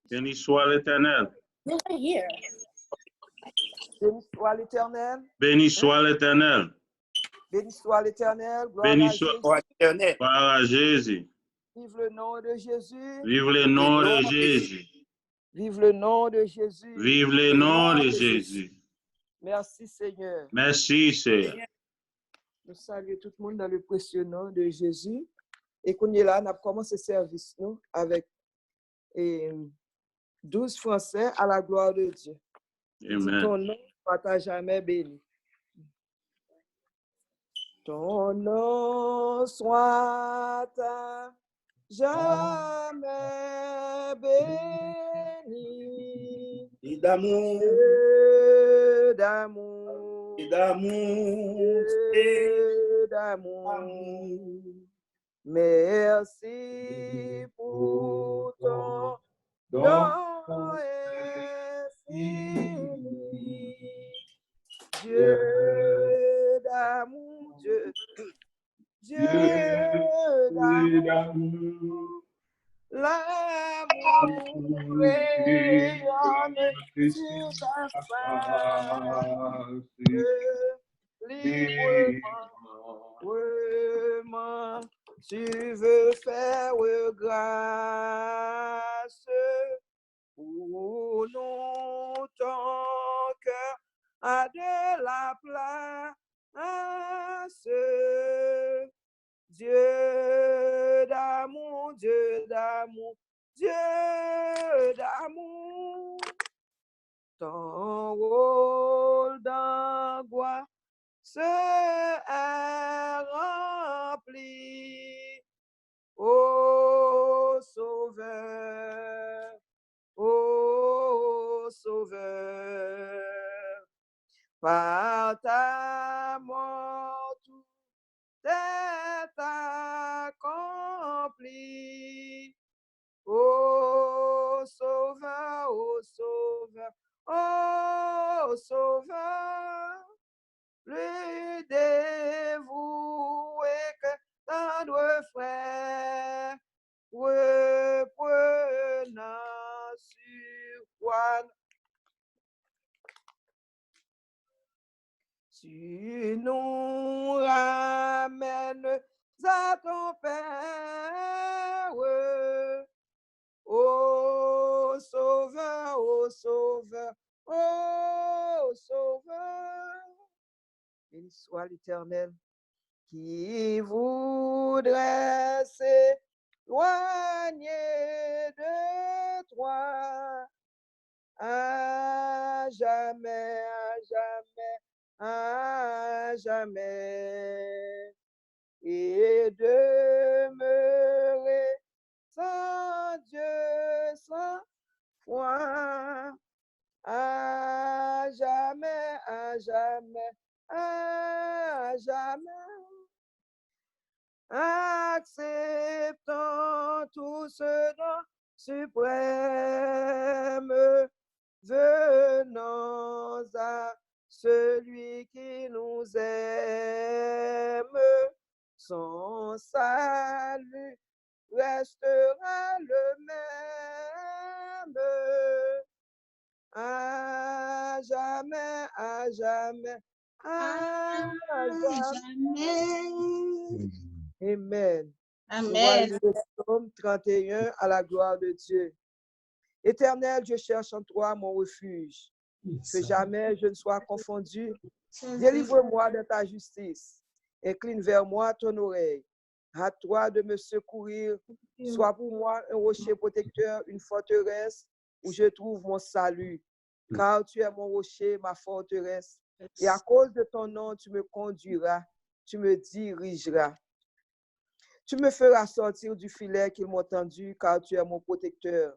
Béni soit l'Éternel. Béni soit l'Éternel. Béni soit l'Éternel. Béni soit l'Éternel. Gloire Béni à soit Jésus. gloire à Jésus. Vive le nom de Jésus. Vive le nom de Jésus. Vive le nom de Jésus. Vive le nom de Jésus. Merci Seigneur. Merci Seigneur. Nous saluons tout le monde dans le précieux nom de Jésus. Et qu'on est là, on a commencé le service nous, avec 12 Français à la gloire de Dieu. Amen. Ton nom soit à jamais béni. Ton nom soit à jamais béni. Et d'amour, Dieu d'amour, et d'amour, Dieu d'amour. Merci pour ton don infini. Dieu d'amour, Dieu d'amour. L'amour rayonne sur ta face, librement, tu veux faire grâce pour nous, ton cœur a de la place. Dieu d'amour, Dieu d'amour, Dieu d'amour. Ton rôle d'angoisse est rempli. Ô Sauveur, ô Sauveur, par ta mort tout est accompli. Ô Sauveur, ô Sauveur, ô Sauveur, plus dévoué que tendre frère, reprenant sur toi. Tu nous ramènes à ton Père, ô Sauveur, ô Sauveur, ô Sauveur. Béni soit l'Éternel qui voudrait s'éloigner de toi à jamais, à jamais, à jamais, et demeurer sans Dieu, sans foi, à jamais, à jamais, à jamais, acceptant tout ce don suprême, venons à celui qui nous aime. Son salut restera le même, à jamais, à jamais, à jamais. Amen. Amen. Le psaume 31 à la gloire de Dieu. Éternel, je cherche en toi mon refuge, que jamais je ne sois confondu. Délivre-moi de ta justice. Incline vers moi ton oreille. Hâte-toi de me secourir. Sois pour moi un rocher protecteur, une forteresse où je trouve mon salut. Car tu es mon rocher, ma forteresse. Et à cause de ton nom, tu me conduiras, tu me dirigeras. Tu me feras sortir du filet qu'ils m'ont tendu, car tu es mon protecteur.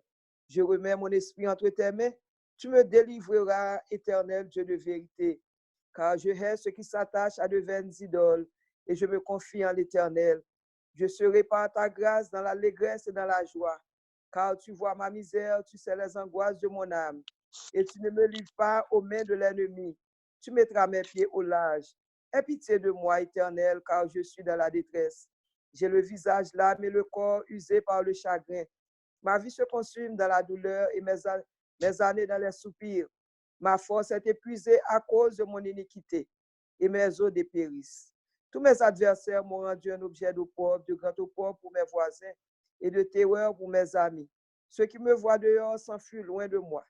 Je remets mon esprit entre tes mains. Tu me délivreras, Éternel Dieu de vérité. Car je hais ceux qui s'attachent à de vaines idoles, et je me confie en l'Éternel. Je serai par ta grâce dans l'allégresse et dans la joie. Car tu vois ma misère, tu sais les angoisses de mon âme. Et tu ne me livres pas aux mains de l'ennemi. Tu mettras mes pieds au large. Aie pitié de moi, Éternel, car je suis dans la détresse. J'ai le visage l'âme et le corps usé par le chagrin. Ma vie se consume dans la douleur et mes années dans les soupirs. Ma force est épuisée à cause de mon iniquité et mes os dépérissent. Tous mes adversaires m'ont rendu un objet d'opprobre, de grand opprobre pour mes voisins et de terreur pour mes amis. Ceux qui me voient dehors s'enfuient loin de moi.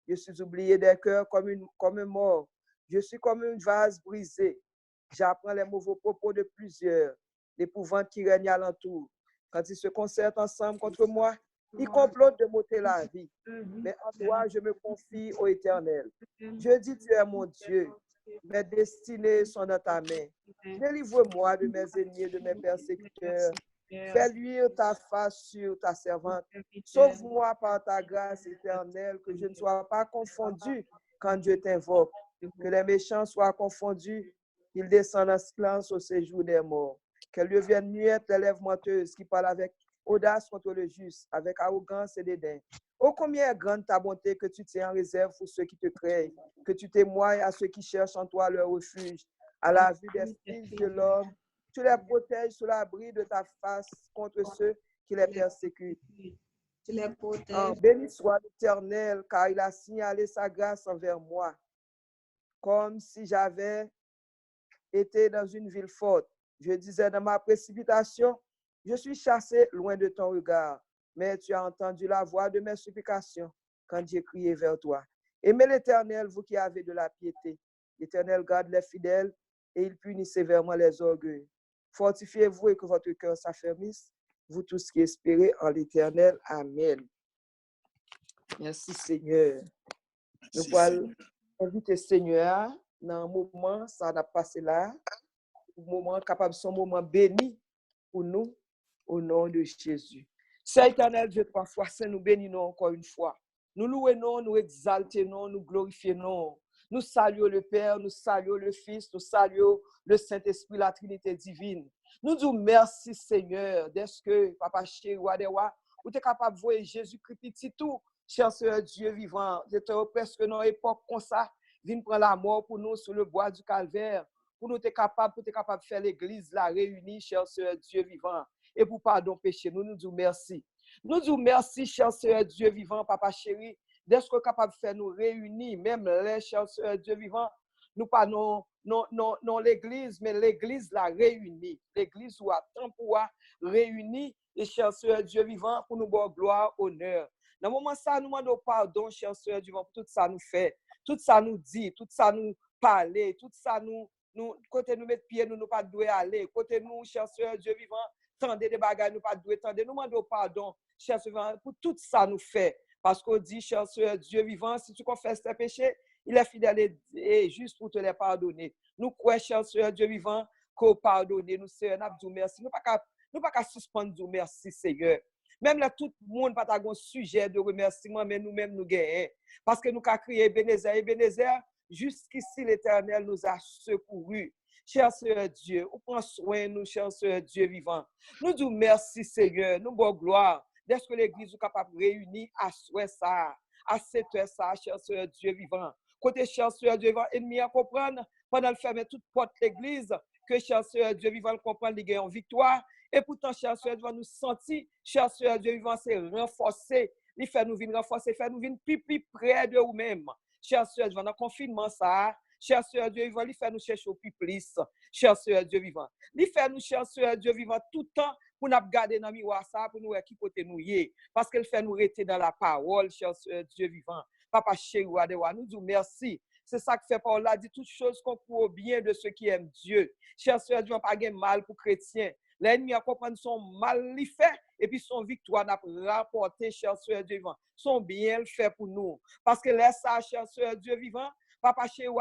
Je suis oublié des cœurs comme un mort. Je suis comme une vase brisée. J'apprends les mauvais propos de plusieurs, l'épouvante qui règne alentour. Quand ils se concertent ensemble contre moi, ils complotent de m'ôter la vie. Mais en toi, je me confie au Éternel. Je dis, tu es mon Dieu. Mes destinées sont dans ta main. Délivre-moi de mes ennemis et de mes persécuteurs. Fais luire ta face sur ta servante. Sauve-moi par ta grâce éternelle, que je ne sois pas confondu quand je t'invoque. Que les méchants soient confondus, qu'ils descendent en silence au séjour des morts. Qu'elles deviennent muettes les lèvres menteuses qui parlent avec audace contre le juste, avec arrogance et dédain. Oh, combien est grande ta bonté que tu tiens en réserve pour ceux qui te craignent, que tu témoignes à ceux qui cherchent en toi leur refuge. À la vue des fils de l'homme, tu les protèges sous l'abri de ta face contre ceux qui les persécutent. Tu les protèges. Béni soit l'Éternel, car il a signalé sa grâce envers moi, comme si j'avais été dans une ville forte. Je disais dans ma précipitation, je suis chassé loin de ton regard, mais tu as entendu la voix de mes supplications quand j'ai crié vers toi. Aimez l'Éternel, vous qui avez de la piété. L'Éternel garde les fidèles et il punit sévèrement les orgueilleux. Fortifiez-vous et que votre cœur s'affermisse, vous tous qui espérez en l'Éternel. Amen. Merci Seigneur. Nous allons inviter Seigneur dans un moment, ça n'a passé là, un moment capable, son moment béni pour nous, au nom de Jésus. Seigneur éternel, Dieu trois fois saint, nous bénissons encore une fois. Nous louons, nous exaltons, nous glorifions. Nous saluons le Père, nous saluons le Fils, nous saluons le Saint-Esprit, la Trinité divine. Nous disons merci Seigneur, d'est-ce que Papa chéri, ou tu es capable de voir Jésus-Christ petit tout, cher Seigneur Dieu vivant, j'étais presque dans l'époque comme ça, viens prendre la mort pour nous sur le bois du calvaire, pour nous être capable de faire l'église la réunie, cher Seigneur Dieu vivant, et pour pardon péché, nous disons merci. Nous disons merci, cher Seigneur Dieu vivant, Papa chéri, d'être capable de faire nous réunir, même les cher Seigneur Dieu vivant, nous pas non l'église, mais l'église la réunie, l'église où attend pour réunir, et cher Seigneur Dieu vivant, pour nous voir gloire, honneur. Dans le moment ça, nous demandons pardon, cher Seigneur Dieu vivant, pour tout ça nous fait, tout ça nous dit, tout ça nous parle, tout ça nous côté nous mettre pied, nous pas doué aller, côté nous, cher Seigneur Dieu vivant, tendez des bagages, nous pas doué tendre, nous demandons pardon, cher Seigneur vivant, pour tout ça nous fait. Parce qu'on dit, cher Seigneur Dieu vivant, si tu confesses tes péchés, il est fidèle et juste pour te les pardonner. Nous croyons, cher Seigneur Dieu vivant, qu'on pardonne. Nous, Seigneur, nous disons merci. Nous pas qu'à suspendre du merci, Seigneur. Même là, tout le monde n'a pas un sujet de remerciement, mais nous-mêmes, nous gagnons. Parce que nous avons crié Ebenezer, jusqu'ici, l'Éternel nous a secourus. Cher Seigneur Dieu, on prend soin de nous, cher Seigneur Dieu vivant. Nous disons merci, Seigneur, nous bonne gloire. Est-ce que l'église est capable de réunir à souhait ça, à 7 heures ça, cher Seigneur Dieu vivant. Côté cher Seigneur Dieu vivant, ennemi à comprendre, pendant le fermer toute porte l'église, que cher Seigneur Dieu vivant comprendre, il gagne en victoire. Et pourtant, cher Seigneur Dieu nous sentir, cher Seigneur Dieu vivant, c'est renforcer, il fait nous venir renforcer, fait nous venir plus près de nous-mêmes. Cher Seigneur Dieu, dans le confinement ça, cher Seigneur Dieu vivant, il fait nous chercher au plus, cher Seigneur Dieu vivant. Il fait nous, cher Seigneur Dieu vivant, tout le temps, pour nous garder dans le miroir ça, pour nous qui côté nous y parce qu'elle fait nous rester dans la parole, cher Dieu vivant. Papa chéri, nous disons merci. C'est ça que fait Paul là, dit toutes choses concourent au bien de ceux qui aiment Dieu. Cher Dieu, Dieu n'a pas de mal pour chrétiens. L'ennemi a compris son mal il fait, et puis son victoire n'a pas rapporté, cher Dieu vivant. Son bien le fait pour nous. Parce que laisse ça, cher Dieu vivant, Papa chéri,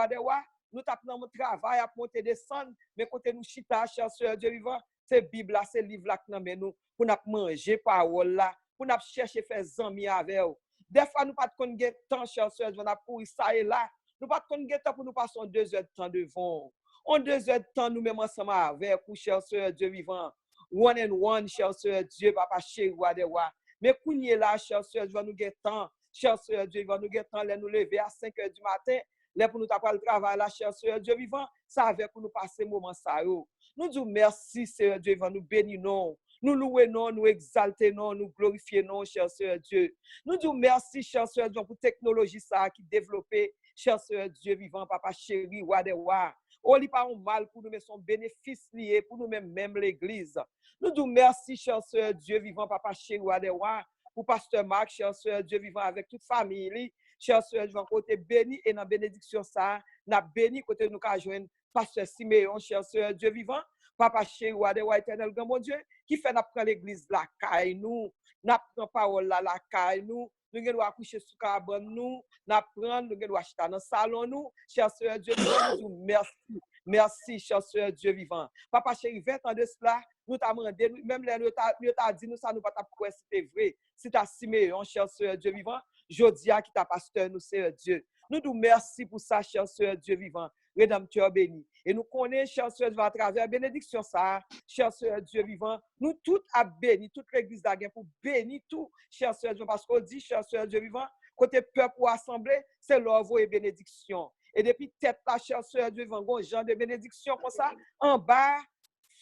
nous tapons notre travail à monter descendre, mais côté nous chita, cher Dieu vivant, c'est Bible là, c'est livre là que nous menons pour nous manger parole là, pour nous chercher faire amis avec eux. Des fois nous pas de connaître temps cher Dieu, on a pour ça et là. Nous pas de connaître temps pour nous passer 2 heures de temps devant. En 2 heures de temps nous même ensemble avec vous cher Dieu vivant. One and one cher Dieu papa chéri wadewa. Mais kounye là cher Dieu nous get temps. Cher Dieu vivant nous get temps là nous lever à 5 heures du matin. Là pour nous taper le travail là cher Dieu vivant, ça avec pour nous passer moment ça yo. Nous disons merci Seigneur Dieu vivant, nous bénissons. Nous louons, nous exaltons, nous glorifions, cher Seigneur Dieu. Nous disons merci, cher Seigneur Dieu, pour la technologie ça qui développée, cher Seigneur Dieu vivant, papa chéri, roi des rois. Oh, il pas un mal pour nous, mais son bénéfice lié pour nous-mêmes, même l'Église. Nous disons merci, cher Seigneur Dieu vivant, papa chéri, roi des rois, pour pasteur Marc, cher Seigneur Dieu vivant, avec toute famille, cher Seigneur Dieu, côté béni et dans bénédiction ça, n'a béni côté nous qu'a joindre pasteur Siméon, cher Seigneur Dieu vivant, papa chéri, roi des rois éternel, grand mon Dieu, qui fait n'a prendre l'église la caille nous, n'a prend parole la caille nous devons accoucher sous cabane nous, n'a prendre, nous devons acheter dans le salon nous, cher Seigneur Dieu vivant, nous merci. Merci, cher Seigneur Dieu vivant. Papa chéri, 20 ans de cela, nous t'avons demandé, même les nous t'a dit, nous ça nous pas t'apprendre si c'était vrai. Si t'as Siméon, cher Seigneur Dieu vivant, Jodia qui t'a pasteur nous, Seigneur Dieu. Nous nous merci pour ça, cher Seigneur Dieu vivant. Rédempteur béni. Et nous connaissons, cher Seigneur Dieu, à travers la bénédiction ça, cher Seigneur Dieu vivant, nous tous à béni, toute l'église d'Agen pour bénir tout, cher Seigneur Dieu, parce qu'on dit, cher Seigneur Dieu vivant, côté peuple pour assembler, c'est l'œuvre et bénédiction. Et depuis tête la cher Seigneur Dieu vivant, un genre de bénédiction comme ça, en bas,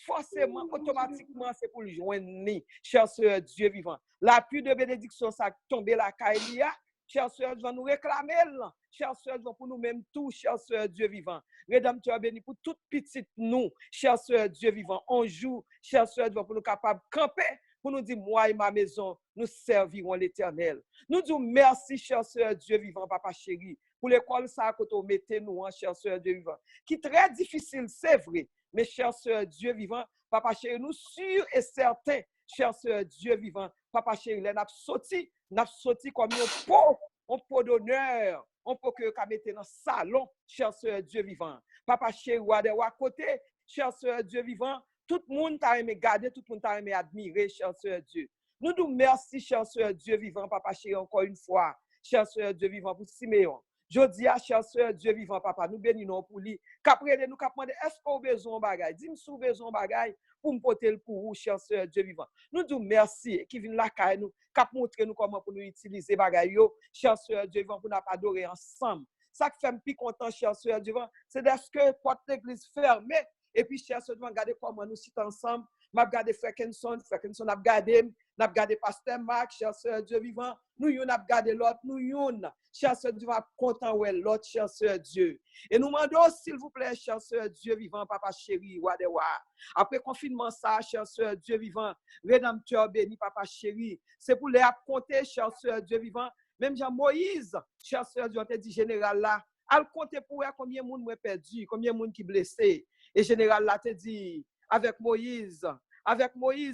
forcément, automatiquement, c'est pour le joindre, cher Seigneur Dieu vivant. La pluie de bénédiction, ça tombe la caïlia, cher Seigneur Dieu, nous réclamer, cher Seigneur Dieu, pour nous-mêmes tous, cher Seigneur Dieu vivant. Rédempteur béni pour toute petite nous, cher Seigneur Dieu vivant. On joue, cher Seigneur Dieu, pour nous capables de camper, pour nous dire, moi et ma maison, nous servirons l'Éternel. Nous disons merci, cher Seigneur Dieu vivant, papa chéri, pour l'école, ça a côté mettez nous, cher Seigneur Dieu vivant, qui est très difficile, c'est vrai, mais cher Seigneur Dieu vivant, papa chéri, nous sûrs et certains, cher Seigneur Dieu vivant, papa chéri, nous avons sorti comme un pot d'honneur, on peut que mettre dans le salon, cher Seigneur Dieu vivant. Papa chéri, à côté, cher Seigneur Dieu vivant, tout le monde t'a aimé garder, tout le monde t'a aimé admirer, cher Seigneur Dieu. Nous nous merci, cher Seigneur Dieu vivant, papa chéri, encore une fois, cher Seigneur Dieu vivant, pour Siméon. Je dis à cher Seigneur Dieu vivant, papa, nous bénissons pour lui. Qu'après, nous capons est-ce qu'on a besoin de bagaille? Dis-moi si vous avez besoin de bagaille pour me porter le pour vous, cher Seigneur Dieu vivant. Nous disons merci, qui vient la caille nous, cap montrer nous comment pour nous utiliser bagaille, cher Seigneur Dieu vivant, pour nous adorer ensemble. Ça qui fait me plus content, cher Seigneur Dieu vivant, c'est d'être que porte l'église fermée. Et puis, cher Seigneur, regardez comment nous sommes ensemble. Je regarde Frère Kenson a regardé Pasteur Marc, cher Seigneur Dieu vivant. Nous avons regardé l'autre, cher Seigneur Dieu, content ouais l'autre, cher Seigneur Dieu. Et nous demandons, s'il vous plaît, cher Seigneur Dieu vivant, papa chéri, roi des rois. Après confinement, ça, cher Seigneur Dieu vivant, rédempteur béni, papa chéri. C'est pour les compter, cher Seigneur Dieu vivant. Même Jean Moïse, cher Seigneur Dieu, on te dit général là, al compter pour combien de monde est perdu, combien de monde qui est blessé. Et général là te dit, avec Moïse,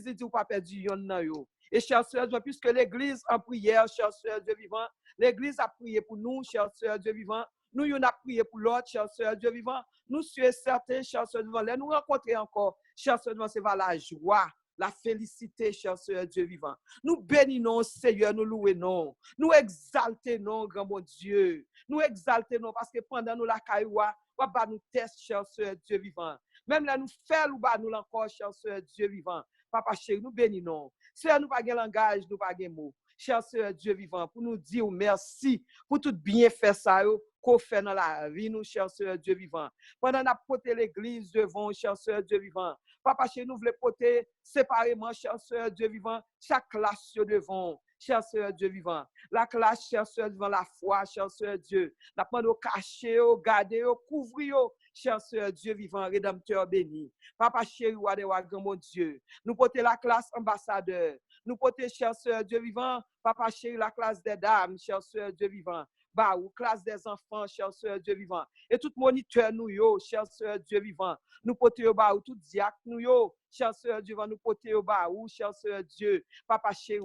il dit, ou pas perdu, yon nan yo. Et cher Seigneur Dieu, puisque l'église en prière, cher Seigneur Dieu vivant, l'église a prié pour nous, cher Seigneur Dieu vivant, nous yon a prié pour l'autre, cher Seigneur Dieu vivant, nous sommes certains, cher Seigneur Dieu vivant, nous rencontrer encore, cher Seigneur Dieu, c'est vers la joie, la félicité, cher Seigneur Dieu vivant. Nous bénissons, Seigneur, nous louons, nous exaltons, grand mon Dieu, nous exaltons, parce que pendant nous la cailloua, ou ba nous test, cher Seigneur Dieu vivant. Même là, nous faisons ou ba nous encore, cher Seigneur Dieu vivant. Papa chéri, nous bénissons. Seigneur, nous pas de langage, nous pas de mots. Cher Seigneur Dieu vivant, pour nous dire merci pour tout bien fait ça qu'on fait dans la vie, nous, cher Seigneur Dieu vivant. Pendant qu'on a porté l'église devant, cher Seigneur Dieu vivant. Papa chéri, nous voulons porter séparément, cher Seigneur Dieu vivant, chaque classe devant. Cher Seigneur Dieu vivant, la classe, cher Seigneur devant la foi, cher Seigneur Dieu, la prendre au cacher, au garder, au couvrir, cher Seigneur Dieu vivant, rédempteur béni. Papa chéri, grand mon Dieu, nous porter la classe ambassadeur, nous porter, cher Seigneur Dieu vivant, papa chéri, la classe des dames, cher Seigneur Dieu vivant, bah, ou classe des enfants, cher Seigneur Dieu vivant, et tout moniteur nous yo, cher Seigneur Dieu vivant, nous porter au bas, ou tout diacre nous yo, cher Seigneur Dieu vivant, nous porter au bas, ou cher Seigneur Dieu, papa chéri,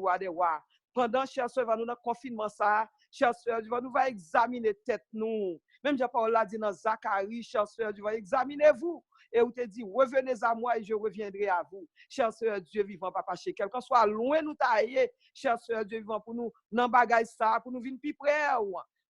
pendant, cher Seigneur, nous dans le confinement, ça, cher Seigneur, nous va examiner tête nous. Même Jean-Paul l'a dit dans Zacharie, cher Seigneur, examinez-vous. Et vous te dit, revenez à moi et je reviendrai à vous. Cher Seigneur Dieu vivant, papa chez quelqu'un soit loin nous tailler, cher Seigneur Dieu vivant, pour nous, dans bagage ça, pour nous venir plus près.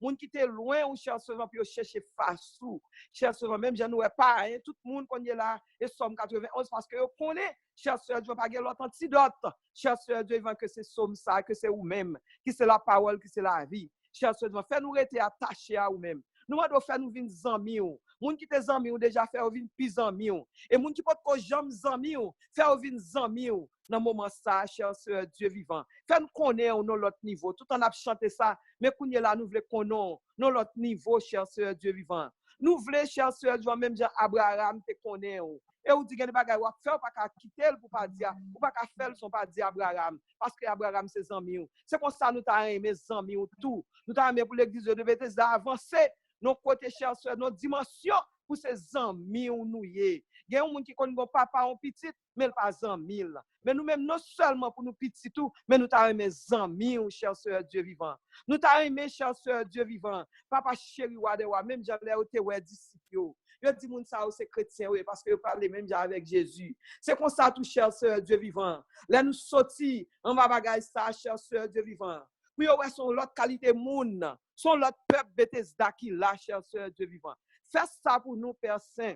Moun qui était loin ou cher Seigneur, pour chercher face sous. Cher Seigneur, même je n'aurais pas, hein, tout le monde qu'on est là, et Somme 91, parce que vous connaissez, cher Seigneur Dieu, pas l'autre antidote. Cher Seigneur Dieu, que c'est Somme ça, que c'est vous-même, que c'est la parole, que c'est la vie. Cher Seigneur, fais-nous rester attachés à vous-même. Nous devons faire nous venir zami ou. Moun qui te zami ou déjà fait ou vin plus zami ou. Et moun qui peut ko jam zami ou, faire ou vin zami ou dans moment ça, cher sœur Dieu vivant. Fait nous connaître dans l'autre niveau. Tout en a chanté ça, mais qu'on là nous voulons connaître dans l'autre niveau, cher sœur Dieu vivant. Nous voulons, cher sœur Dieu, même Jean Abraham te connaît ou. Et ou dit que bagay ou faire pas quitter pour pas dire, ou pas faire son pas dire Abraham parce que Abraham c'est zami ou. C'est comme ça nous t'a aimé zami ou tout. Nous t'a aimé pour l'église de Bethesda avancer nos côtés, cher sœur, nos dimensions pour ces amis ou nous y. Il y a un monde qui connaît bon papa en petit, mais il pas amis. Mais nous-mêmes, non seulement pour nous petits tout, mais nous t'avons aimé amis ou cher sœur Dieu vivant. Nous t'avons aimé, cher sœur Dieu vivant. Papa chéri ou adewa, même j'avais été ouais disciple. Je dis moun ça c'est chrétien oui parce que vous parlez même avec Jésus. C'est comme ça tout cher sœur Dieu vivant. Là nous sorti on va bagaille ça cher sœur Dieu vivant. Puis ouais son l'autre qualité moun, son l'autre peuple Bethesda qui là cher sœur Dieu vivant. Fais ça pour nous Père Saint.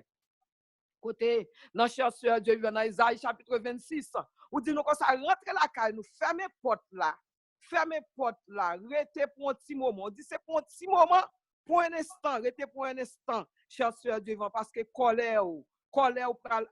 Côté dans cher sœur Dieu vivant dans Isaïe chapitre 26. Ou dit nous comme ça rentrer la caille nous fermer porte là. Fermez porte là, restez pour un petit moment. On dit c'est pour un petit moment, pour un instant, restez pour un instant, cher sœur devant, parce que colère pour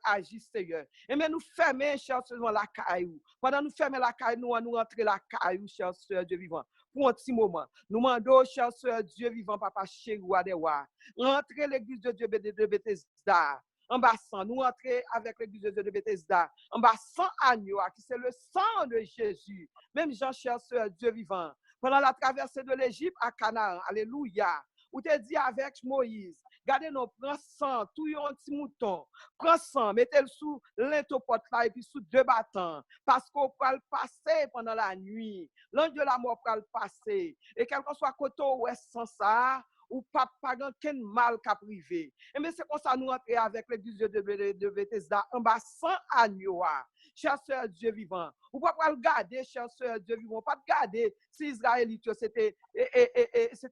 agir Seigneur. Et mais nous fermons, cher sœur, la caillou. Pendant nous fermer la caillou, nous rentrer la caillou, cher sœur Dieu vivant. Pour un petit moment, nous demandons, cher sœur Dieu vivant, papa chéri ou adewa, rentrer l'église de Dieu de Bethesda. En bassin, nous entrons avec l'église de Bethesda, en bassin agneau, qui c'est le sang de Jésus. Même Jean, cher sœur, Dieu vivant. Pendant la traversée de l'Égypte à Canaan, alléluia, où tu dit avec Moïse, gardez nous, prends sang, tout un petit mouton, prends sang, mettez-le sous l'intopote là et puis sous 2 bâtons, parce qu'on peut le passer pendant la nuit. L'ange de la mort peut le passer. Et quel que soit côté ou est sans ça, ou pas aucun mal qu'à privé. Et mais c'est comme ça nous entrer avec l'église de Bethesda en bas sans agneau. Cher sœur Dieu vivant. Ou pas le garder, cher sœur Dieu vivant. Pas garder si Israélite c'était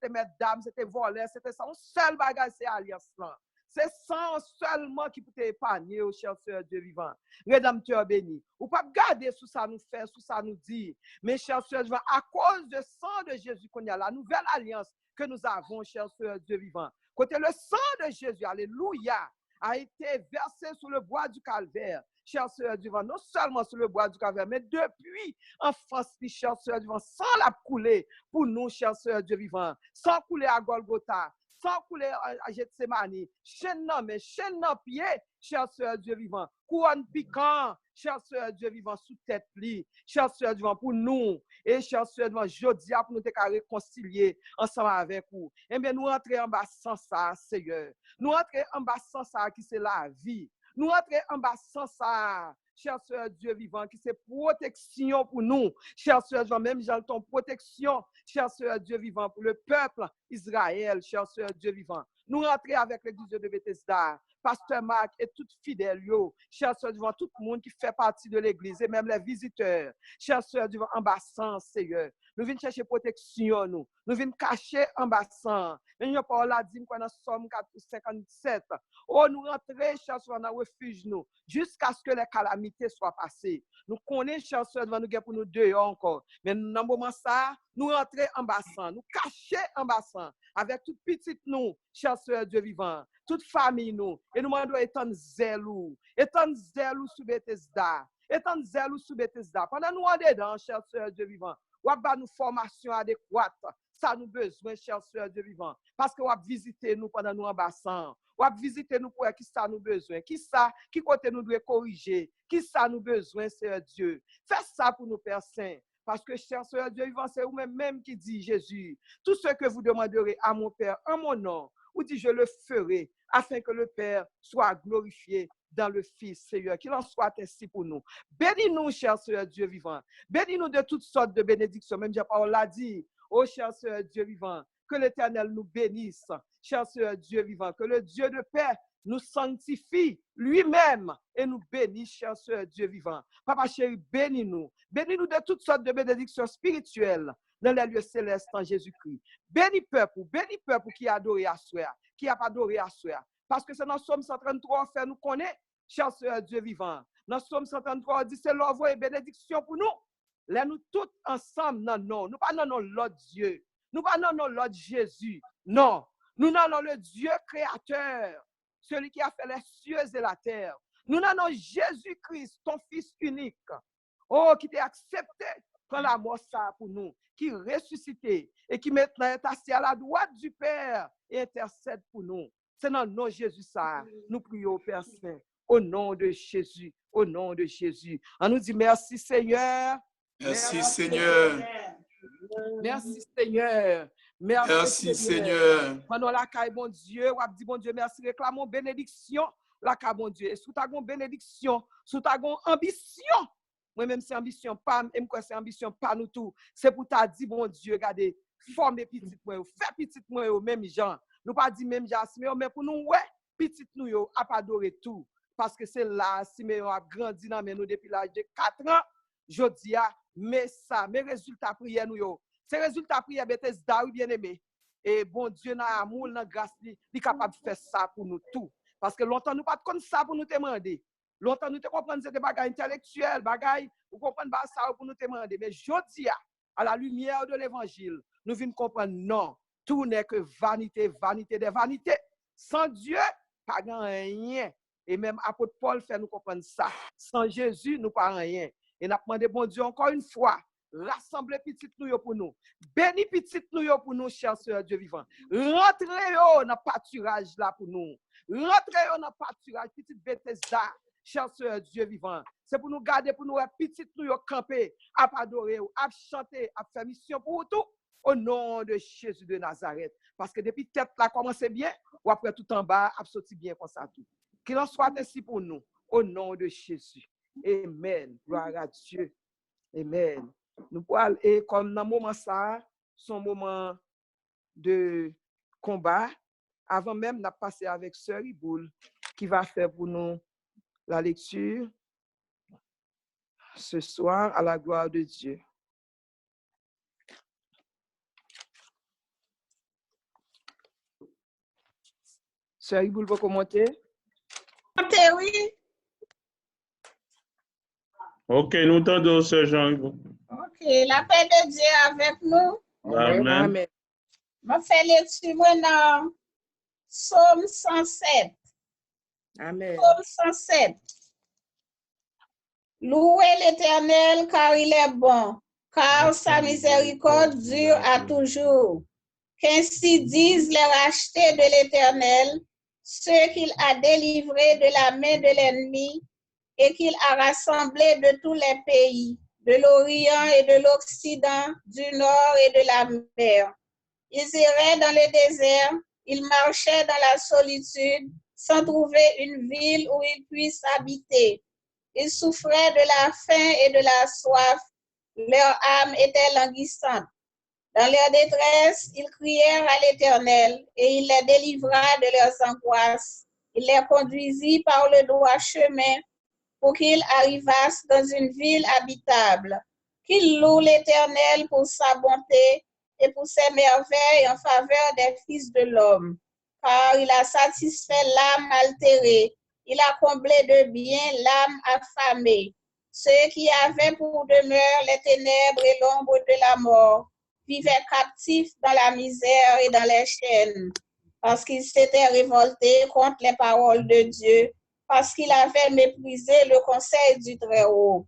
mettre dame, c'était voler, c'était ça. Un seul bagage c'est alliance là. C'est ça seulement qui peut t'épargner, cher sœur Dieu vivant. Rédempteur béni. Ou pas garder sous ça nous fait, sous ça nous dit. Mais cher sœur Dieu vivant, à cause du sang de Jésus qu'on y a, la nouvelle alliance que nous avons, cher sœur Dieu vivant. Côté le sang de Jésus, alléluia, a été versé sur le bois du calvaire, cher sœur Dieu vivant, non seulement sur le bois du calvaire, mais depuis enfance, cher sœur Dieu vivant, sans la couler pour nous, cher sœur Dieu vivant, sans couler à Golgotha, sans couler à Gethsemane, chaîne dans pied, cher sœur Dieu vivant, couronne piquant, cher sœur Dieu vivant, sous tête li, cher sœur Dieu vivant, pour nous, et cher sœur Dieu vivant, jeudi pour nous te réconcilier ensemble avec vous. Et bien, nous entrons en bas sans ça, Seigneur. Nous entrons en bas sans ça, qui c'est la vie. Nous entrons en bas sans ça, cher sœur Dieu vivant, qui c'est protection pour nous, cher sœur Dieu, même j'ai ton protection, cher sœur Dieu vivant, pour le peuple Israël, cher sœur Dieu vivant. Nous rentrons avec l'église de Bethesda, pasteur Marc et tout fidèle, cher sœur Dieu, tout le monde qui fait partie de l'église, et même les visiteurs, cher sœur Dieu, en bassin, Seigneur. Nous venons chercher protection, nous venons cacher en bassin. Et nous parlons là, dit, dans Somme 57. Oh, nous rentrons, cher sœur, dans le refuge, nous, jusqu'à ce que les calamités soient passées. Nous connaissons, cher sœur, devant nous, pour nous deux encore. Mais dans le moment ça, nous rentrons en bassin, nous cacher en bassin, avec toute petite nous, cher sœur Dieu vivant, toute famille nous, et nous demandons étendre zèlou sous Bethesda, étendre zèlou sous Bethesda. Pendant nous en dedans, cher sœur Dieu vivant, ou à nous formation adéquate, ça nous besoin, cher sœur Dieu vivant, parce que ou à visiter nous pendant nous en bassin, ou à visiter nous pour qui ça nous besoin, qui côté nous doit corriger, qui ça nous besoin, Seigneur Dieu. Fais ça pour nous, Père Saint. Parce que, cher sœur Dieu vivant, c'est vous-même qui dit, Jésus, tout ce que vous demanderez à mon Père, en mon nom, ou dit, je le ferai, afin que le Père soit glorifié dans le Fils, Seigneur. Qu'il en soit ainsi pour nous. Bénis-nous, cher sœur Dieu vivant. Bénis-nous de toutes sortes de bénédictions. Même Jean-Paul l'a dit, oh, cher sœur Dieu vivant, que l'Éternel nous bénisse, cher sœur Dieu vivant, que le Dieu de paix nous sanctifie lui-même et nous bénisse, cher sœur Dieu vivant. Papa chéri, bénis-nous. Bénis-nous de toutes sortes de bénédictions spirituelles dans les lieux célestes en Jésus-Christ. Bénis peuple qui a adoré à soi, qui a pas adoré à soi. Parce que c'est dans Somme 133, fait nous connaître, cher sœur Dieu vivant. Dans Somme 133, on dit c'est l'envoi et bénédiction pour nous. Là, nous tous ensemble, non. Nous pas non l'autre Dieu. Nous pas non l'autre Jésus. Non. Nous nommons le Dieu créateur, celui qui a fait les cieux et la terre. Nous nommons Jésus-Christ, ton Fils unique, oh, qui t'a accepté quand la mort ça pour nous, qui ressuscité et qui maintenant est assis à la droite du Père et intercède pour nous. C'est dans le nom de Jésus ça, nous prions au Père Saint, au nom de Jésus, au nom de Jésus. On nous dit merci Seigneur. Merci Seigneur. Merci Seigneur. Merci Seigneur. Pendant la caille, bon Dieu, on dit bon Dieu, merci. Réclamons bénédiction, la caille, bon Dieu. Et sous ta bénédiction, sous ta ambition, moi-même, c'est ambition, pas, et moi, c'est ambition, pas nous tout. C'est pour ta dit, bon Dieu, regardez, former petit moi, faire petit moi, même gens. Nous pas dit même gens, mais pour nous, ouais, petit nous, yo, à pas adorer tout. Parce que c'est là, si nous avons grandi dans nous depuis l'âge de 4 ans, je dis, mais ça, mes résultats prières, nous, yo. Ces résultats prières, Bethesda, bien aimé. Et bon Dieu, dans l'amour, dans la grâce, il est capable de faire ça pour nous tout. Parce que longtemps, nous pas de ça pour nous demander. Longtemps, nous te comprenons des bagages intellectuels, bagages, nous comprenons ça pour nous demander. Mais je dis, à la lumière de l'évangile, nous venons comprendre, non, tout n'est que vanité, vanité des vanités. Sans Dieu, pas rien. Et même apôtre Paul fait nous comprendre ça. Sans Jésus, nous pas rien. Et nous demandons, bon Dieu, encore une fois, rassemblez petit nous pour nous. Bénis petit nous pour nous, chers sœurs Dieu vivant. Rentrez dans le pâturage là pour nous. Rentrez dans le pâturage, petite Bethesda, chers sœurs Dieu vivant. C'est pour nous garder, pour nous petit nous camper, à adorer, à chanter, à faire mission pour tout. Au nom de Jésus de Nazareth. Parce que depuis tête là commence bien, ou après tout en bas, a sorti bien comme ça tout. Qu'il en soit ainsi pour nous. Au nom de Jésus. Amen. Gloire à Dieu. Amen. Nous pouvons, et comme dans le moment ça, son moment de combat, avant même de passer avec Sœur Iboul, qui va faire pour nous la lecture ce soir à la gloire de Dieu. Sœur Iboul, vous commenter? Oui. Ok, nous t'entendons, Sœur Jean. Ok, la paix de Dieu avec nous. Amen. Amen. Je fais lecture dans Psaume 107. Amen. Psaume 107. Louez l'Éternel car il est bon, car sa miséricorde dure à toujours. Qu'ainsi disent les rachetés de l'Éternel, ceux qu'il a délivrés de la main de l'ennemi et qu'il a rassemblés de tous les pays, de l'Orient et de l'Occident, du Nord et de la mer. Ils iraient dans le désert, ils marchaient dans la solitude, sans trouver une ville où ils puissent habiter. Ils souffraient de la faim et de la soif, leur âme était languissante. Dans leur détresse, ils crièrent à l'Éternel et il les délivra de leurs angoisses. Il les conduisit par le droit chemin pour qu'ils arrivassent dans une ville habitable. Qu'ils louent l'Éternel pour sa bonté et pour ses merveilles en faveur des fils de l'homme. Car il a satisfait l'âme altérée, il a comblé de bien l'âme affamée. Ceux qui avaient pour demeure les ténèbres et l'ombre de la mort vivaient captifs dans la misère et dans les chaînes, parce qu'ils s'étaient révoltés contre les paroles de Dieu, parce qu'ils avaient méprisé le conseil du Très-Haut.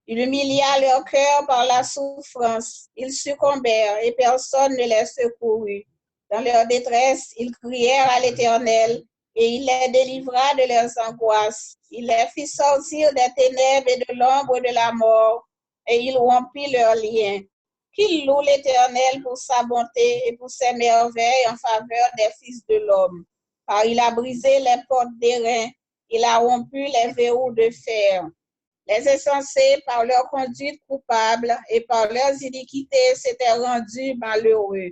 Il humilia leur cœur par la souffrance. Ils succombèrent et personne ne les secourut. Dans leur détresse, ils crièrent à l'Éternel et il les délivra de leurs angoisses. Il les fit sortir des ténèbres et de l'ombre de la mort et il rompit leurs liens. Qu'il loue l'Éternel pour sa bonté et pour ses merveilles en faveur des fils de l'homme. Car il a brisé les portes d'airain, il a rompu les verrous de fer. Les insensés, par leur conduite coupable et par leurs iniquités, s'étaient rendus malheureux.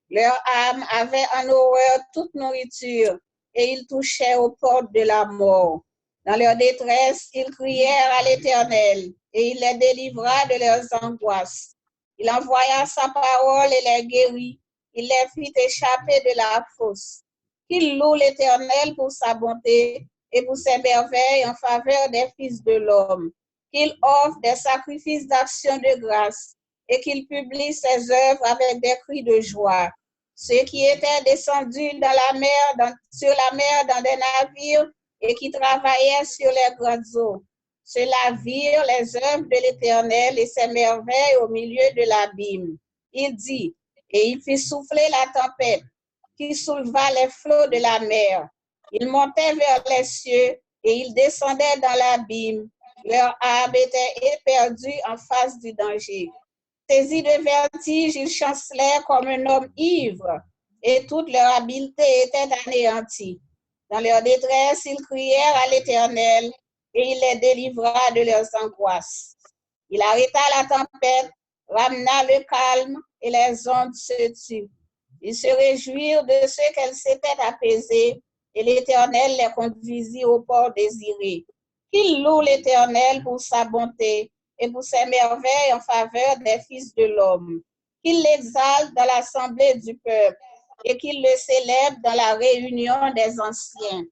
Leur âme avait en horreur toute nourriture et ils touchaient aux portes de la mort. Dans leur détresse, ils crièrent à l'Éternel et il les délivra de leurs angoisses. Il envoya sa parole et les guérit. Il les fit échapper de la fosse. Qu'il loue l'Éternel pour sa bonté et pour ses merveilles en faveur des fils de l'homme. Qu'il offre des sacrifices d'action de grâce et qu'il publie ses œuvres avec des cris de joie. ceux qui étaient descendus dans la mer, sur la mer dans des navires et qui travaillaient sur les grandes eaux. Ceux-là virent les œuvres de l'Éternel et ses merveilles au milieu de l'abîme. Il dit, et il fit souffler la tempête, qui souleva les flots de la mer. Ils montaient vers les cieux et ils descendaient dans l'abîme. Leur âme était éperdue en face du danger. Saisis de vertige, ils chancelaient comme un homme ivre, et toute leur habileté était anéantie. Dans leur détresse, ils crièrent à l'Éternel, et il les délivra de leurs angoisses. Il arrêta la tempête, ramena le calme, et les ondes se turent. Ils se réjouirent de ce qu'elles s'étaient apaisées, et l'Éternel les conduisit au port désiré. Qu'ils louent l'Éternel pour sa bonté et pour ses merveilles en faveur des fils de l'homme. Qu'ils l'exaltent dans l'assemblée du peuple et qu'ils le célèbrent dans la réunion des anciens.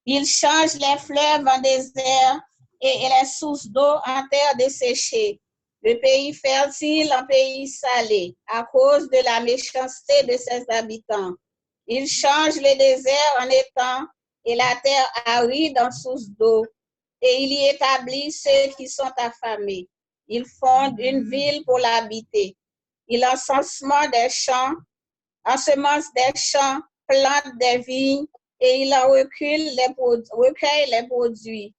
Il change les fleuves en désert et les sources d'eau en terre desséchée. Le pays fertile en pays salé à cause de la méchanceté de ses habitants. Il change le désert en étang et la terre aride en source d'eau. Et il y établit ceux qui sont affamés. Il fonde une ville pour l'habiter. Il ensemence des champs, plante des vignes, et il en recueille les produits.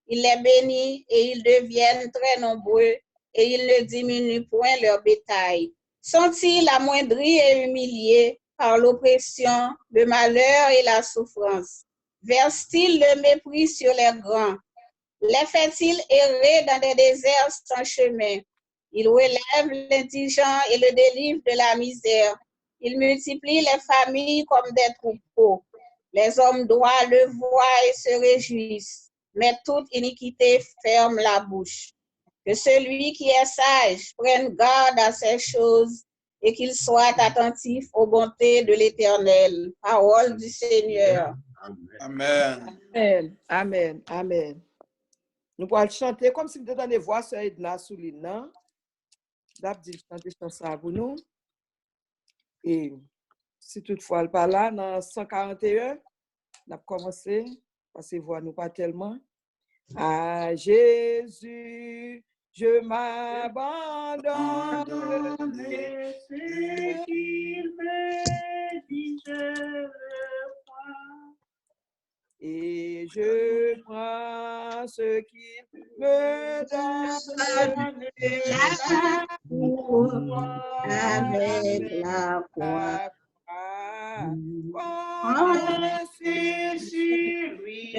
Il les bénit et ils deviennent très nombreux, et il ne diminue point leur bétail. Sont-ils amoindris et humiliés par l'oppression, le malheur et la souffrance? Verse-t-il le mépris sur les grands? Les fait-il errer dans des déserts sans chemin? Il relève l'indigent et le délivre de la misère. Il multiplie les familles comme des troupeaux. Les hommes droits le voient et se réjouissent, mais toute iniquité ferme la bouche. Que celui qui est sage prenne garde à ces choses et qu'il soit attentif aux bontés de l'Éternel. Parole du Seigneur. Amen. Amen. Amen. Amen. Nous pourrons chanter comme si nous étions dans les voix sur Edna Soulina. D'abord, chanter chanson pour nous. Et si toutefois elle pas là, dans 141, on a commencé, parce que voix nous pas tellement. À Jésus, je m'abandonne. Ce qu'il me dit, je le crois. Et je prends ce qu'il me donne Avec la foi. C'est sur lui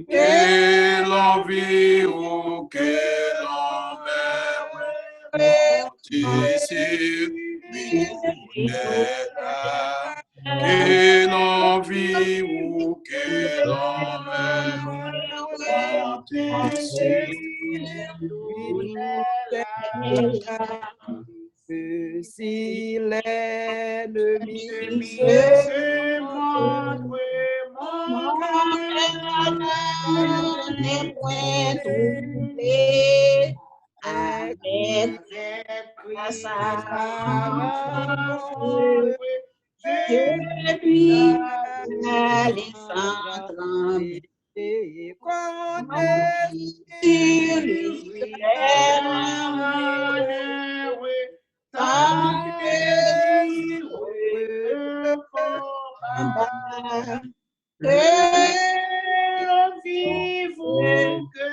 Que l'on vive ou que l'on meure, tu sur lui est là. Que l'on vive ou que l'on meure, tu sur lui est là. Que si l'ennemi se montre mon n'est point troublé avec sa rencontre. Je puis aller sans trembler. et quand Sur lui, tant que vivons que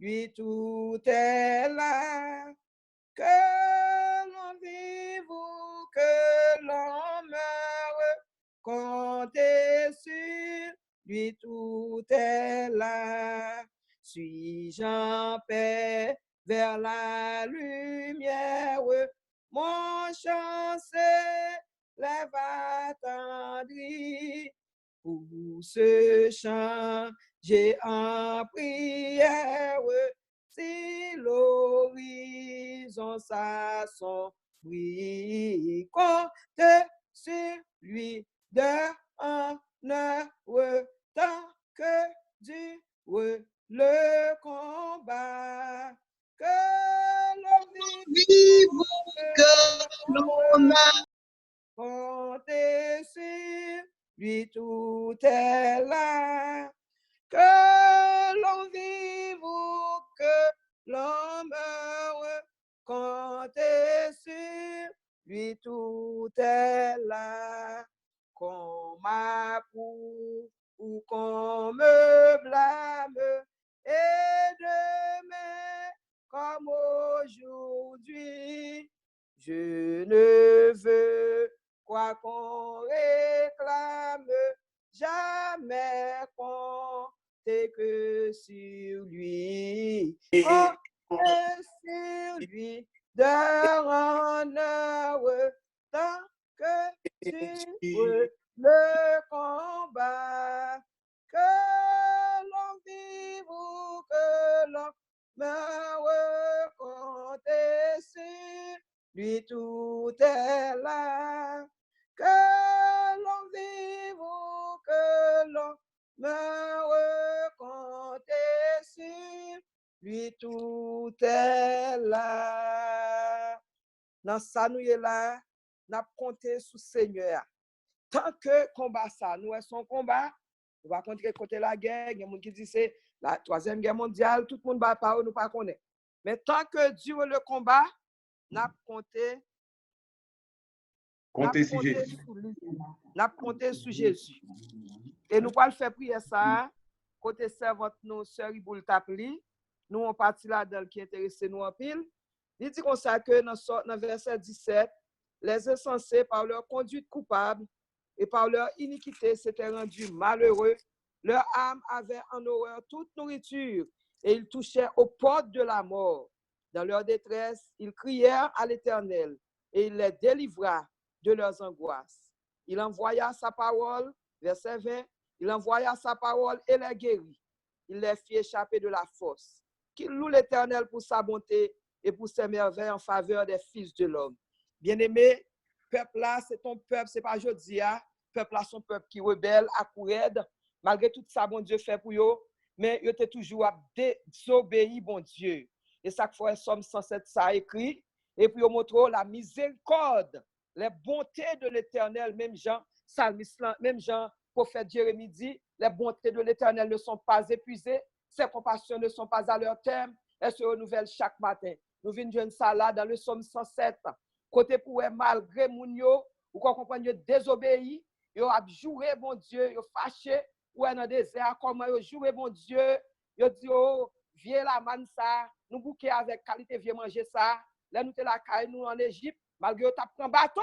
lui tout est là, que l'on vive ou que l'on meure, comptez sur lui tout est là. Suis-je en paix vers la lumière, mon chant s'élève attendri. Pour ce chant, j'ai en prière, si l'horizon s'assombrit, compte celui de honneur, tant que dure le combat, que l'on vive, que l'on a compté sur lui, tout est là. Que l'on vive ou que l'on meure, comptez sur lui, tout est là. Qu'on m'approuve ou qu'on me blâme, et demain comme aujourd'hui, je ne veux quoi qu'on réclame, jamais compter que sur lui, compter sur lui de honneur, tant que tu veux le combat, que l'on vive ou que l'on meure, compter sur lui, tout est là. Que l'on vive ou que l'on meure, compter sur lui, tout est là. Dans ça, nous est là, nous avons compté sur le Seigneur. Tant que combat ça, nous est son combat, nous va compter côté la guerre, il y a des gens qui disent c'est la troisième guerre mondiale, tout le monde va pas, nous pas connaît. Mais tant que Dieu le combat, nous avons compté. Comptez sur Jésus. Nous avons compté sur Jésus. Et nous allons faire prier ça, côté servante nous, sœur Iboul Tapli, nous on parti là-dedans qui intéresse nous en pile. Il dit comme ça que dans verset 17, les insensés par leur conduite coupable et par leur iniquité s'étaient rendus malheureux. Leur âme avait en horreur toute nourriture et ils touchaient aux portes de la mort. Dans leur détresse, ils crièrent à l'Éternel et il les délivra de leurs angoisses. Il envoya sa parole, verset 20, il envoya sa parole et les guérit. Il les fit échapper de la fosse. Qu'il loue l'Éternel pour sa bonté et pour ses merveilles en faveur des fils de l'homme. Bien-aimé, peuple là, c'est ton peuple, c'est pas Jodia. Peuple là, son peuple qui rebelle, à courir, malgré tout ça, bon Dieu fait pour eux, mais il était toujours à désobéir, bon Dieu. Et ça fois, Somme 107, ça écrit, et puis on montre la miséricorde, les bontés de l'Éternel, même Jean, psalmiste, même Jean, prophète Jérémie dit, les bontés de l'Éternel ne sont pas épuisées, ses compassions ne sont pas à leur terme, elles se renouvellent chaque matin. Nous venons de ça là dans le Somme 107. Côté pour malgré moun yo, ou qu'on comprenne yo désobéi, yo a joué bon Dieu, yo fâché, ou dans le désert, comment yo joué bon Dieu, yo dit oh, viens la man ça, nous bouquer avec qualité, viens manger ça. Là nous te la caille nous en Égypte, malgré yo t'a pris un bâton,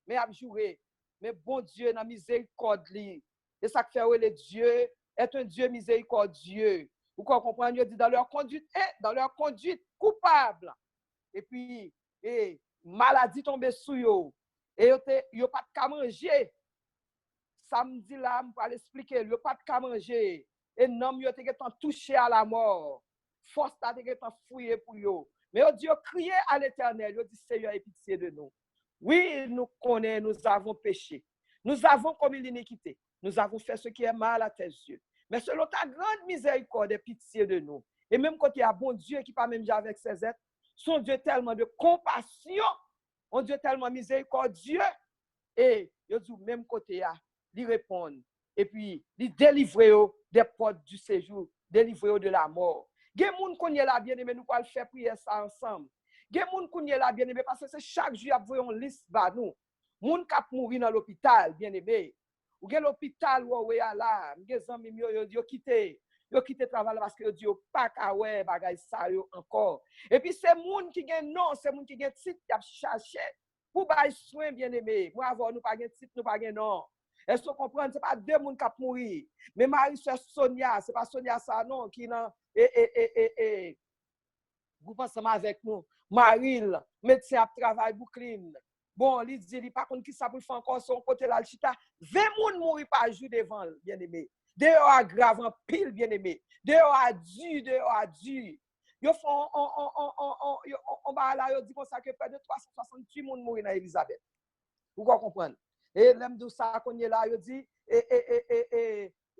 mais a joué. Mais bon Dieu dans miséricorde li. Et ça fait le Dieu est un Dieu miséricordieux. Ou qu'on comprend, il dit dans leur conduite coupable. Et puis, maladie tombée sur eux. Et yo pas de manger. Samedi là, je vais l'expliquer, yo pas de manger. Et non, yo te touché à la mort. Force ta te fouillé pour yo. Mais yo dit yo crié à l'Éternel, yo dit Seigneur, aie pitié de nous. Oui, nous connaissons, nous avons péché. Nous avons commis l'iniquité. Nous avons fait ce qui est mal à tes yeux. Mais selon ta grande miséricorde et pitié de nous, et même quand il y a bon Dieu qui pas même avec ses êtres, son Dieu tellement de compassion, un Dieu tellement miséricordieux, et il dit même côté il répond, et puis il délivre des portes du séjour, délivre de la mort. Il y a des gens qui sont là bien aimé, nous allons faire prier ça ensemble. Il y a des gens qui sont là bien aimé, parce que c'est chaque jour, il y a une liste de nous. Les gens qui mourent dans l'hôpital, bien aimé. Ou gen l'hôpital ou là, m'gen zanmi yo quitté le travail parce que yo pas ka wè bagay sa yo encore. Et puis c'est moun qui gen non, c'est moun qui gen titre qui a cherché pour bay soin bien aimé. Moi avant nous pas gen titre, nous pas gen non. Est-ce que vous comprenez, c'est pas deux moun qui mourir. Mais Marie sœur Sonia, c'est pas Sonia ça non qui nan vous pensez avec nous. Maril, médecin à travail Brooklyn. Bon, il dit, il pas contre qui ça pour faire encore son côté là, le chita. 20 moun mourir par jour devant, bien aimé. Dehors à grave en pile, bien aimé. Dehors à dur. Yo font, on va là, yo dit comme ça que près de 368 moun mourir dans Elisabeth. Vous comprenez? Et l'aime de ça qu'on est là, il dit,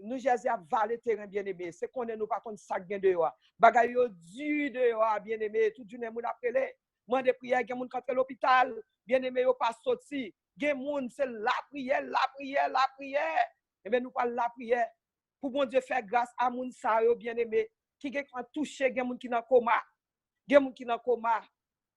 nous, Jésus a valé terrain bien-aimé. C'est qu'on est nous pas contre ça bien dehors. Bagay yo du dehors bien-aimé. Tout du monde appelé. Moi de prière, gen moun contre l'hôpital, bien-aimé yo pas sorti. Gen moun c'est la prière. Et bien nous parlons la prière pour bon Dieu faire grâce à moun sa yo bien-aimé qui gen touché gen moun qui dans coma. Gen moun qui dans coma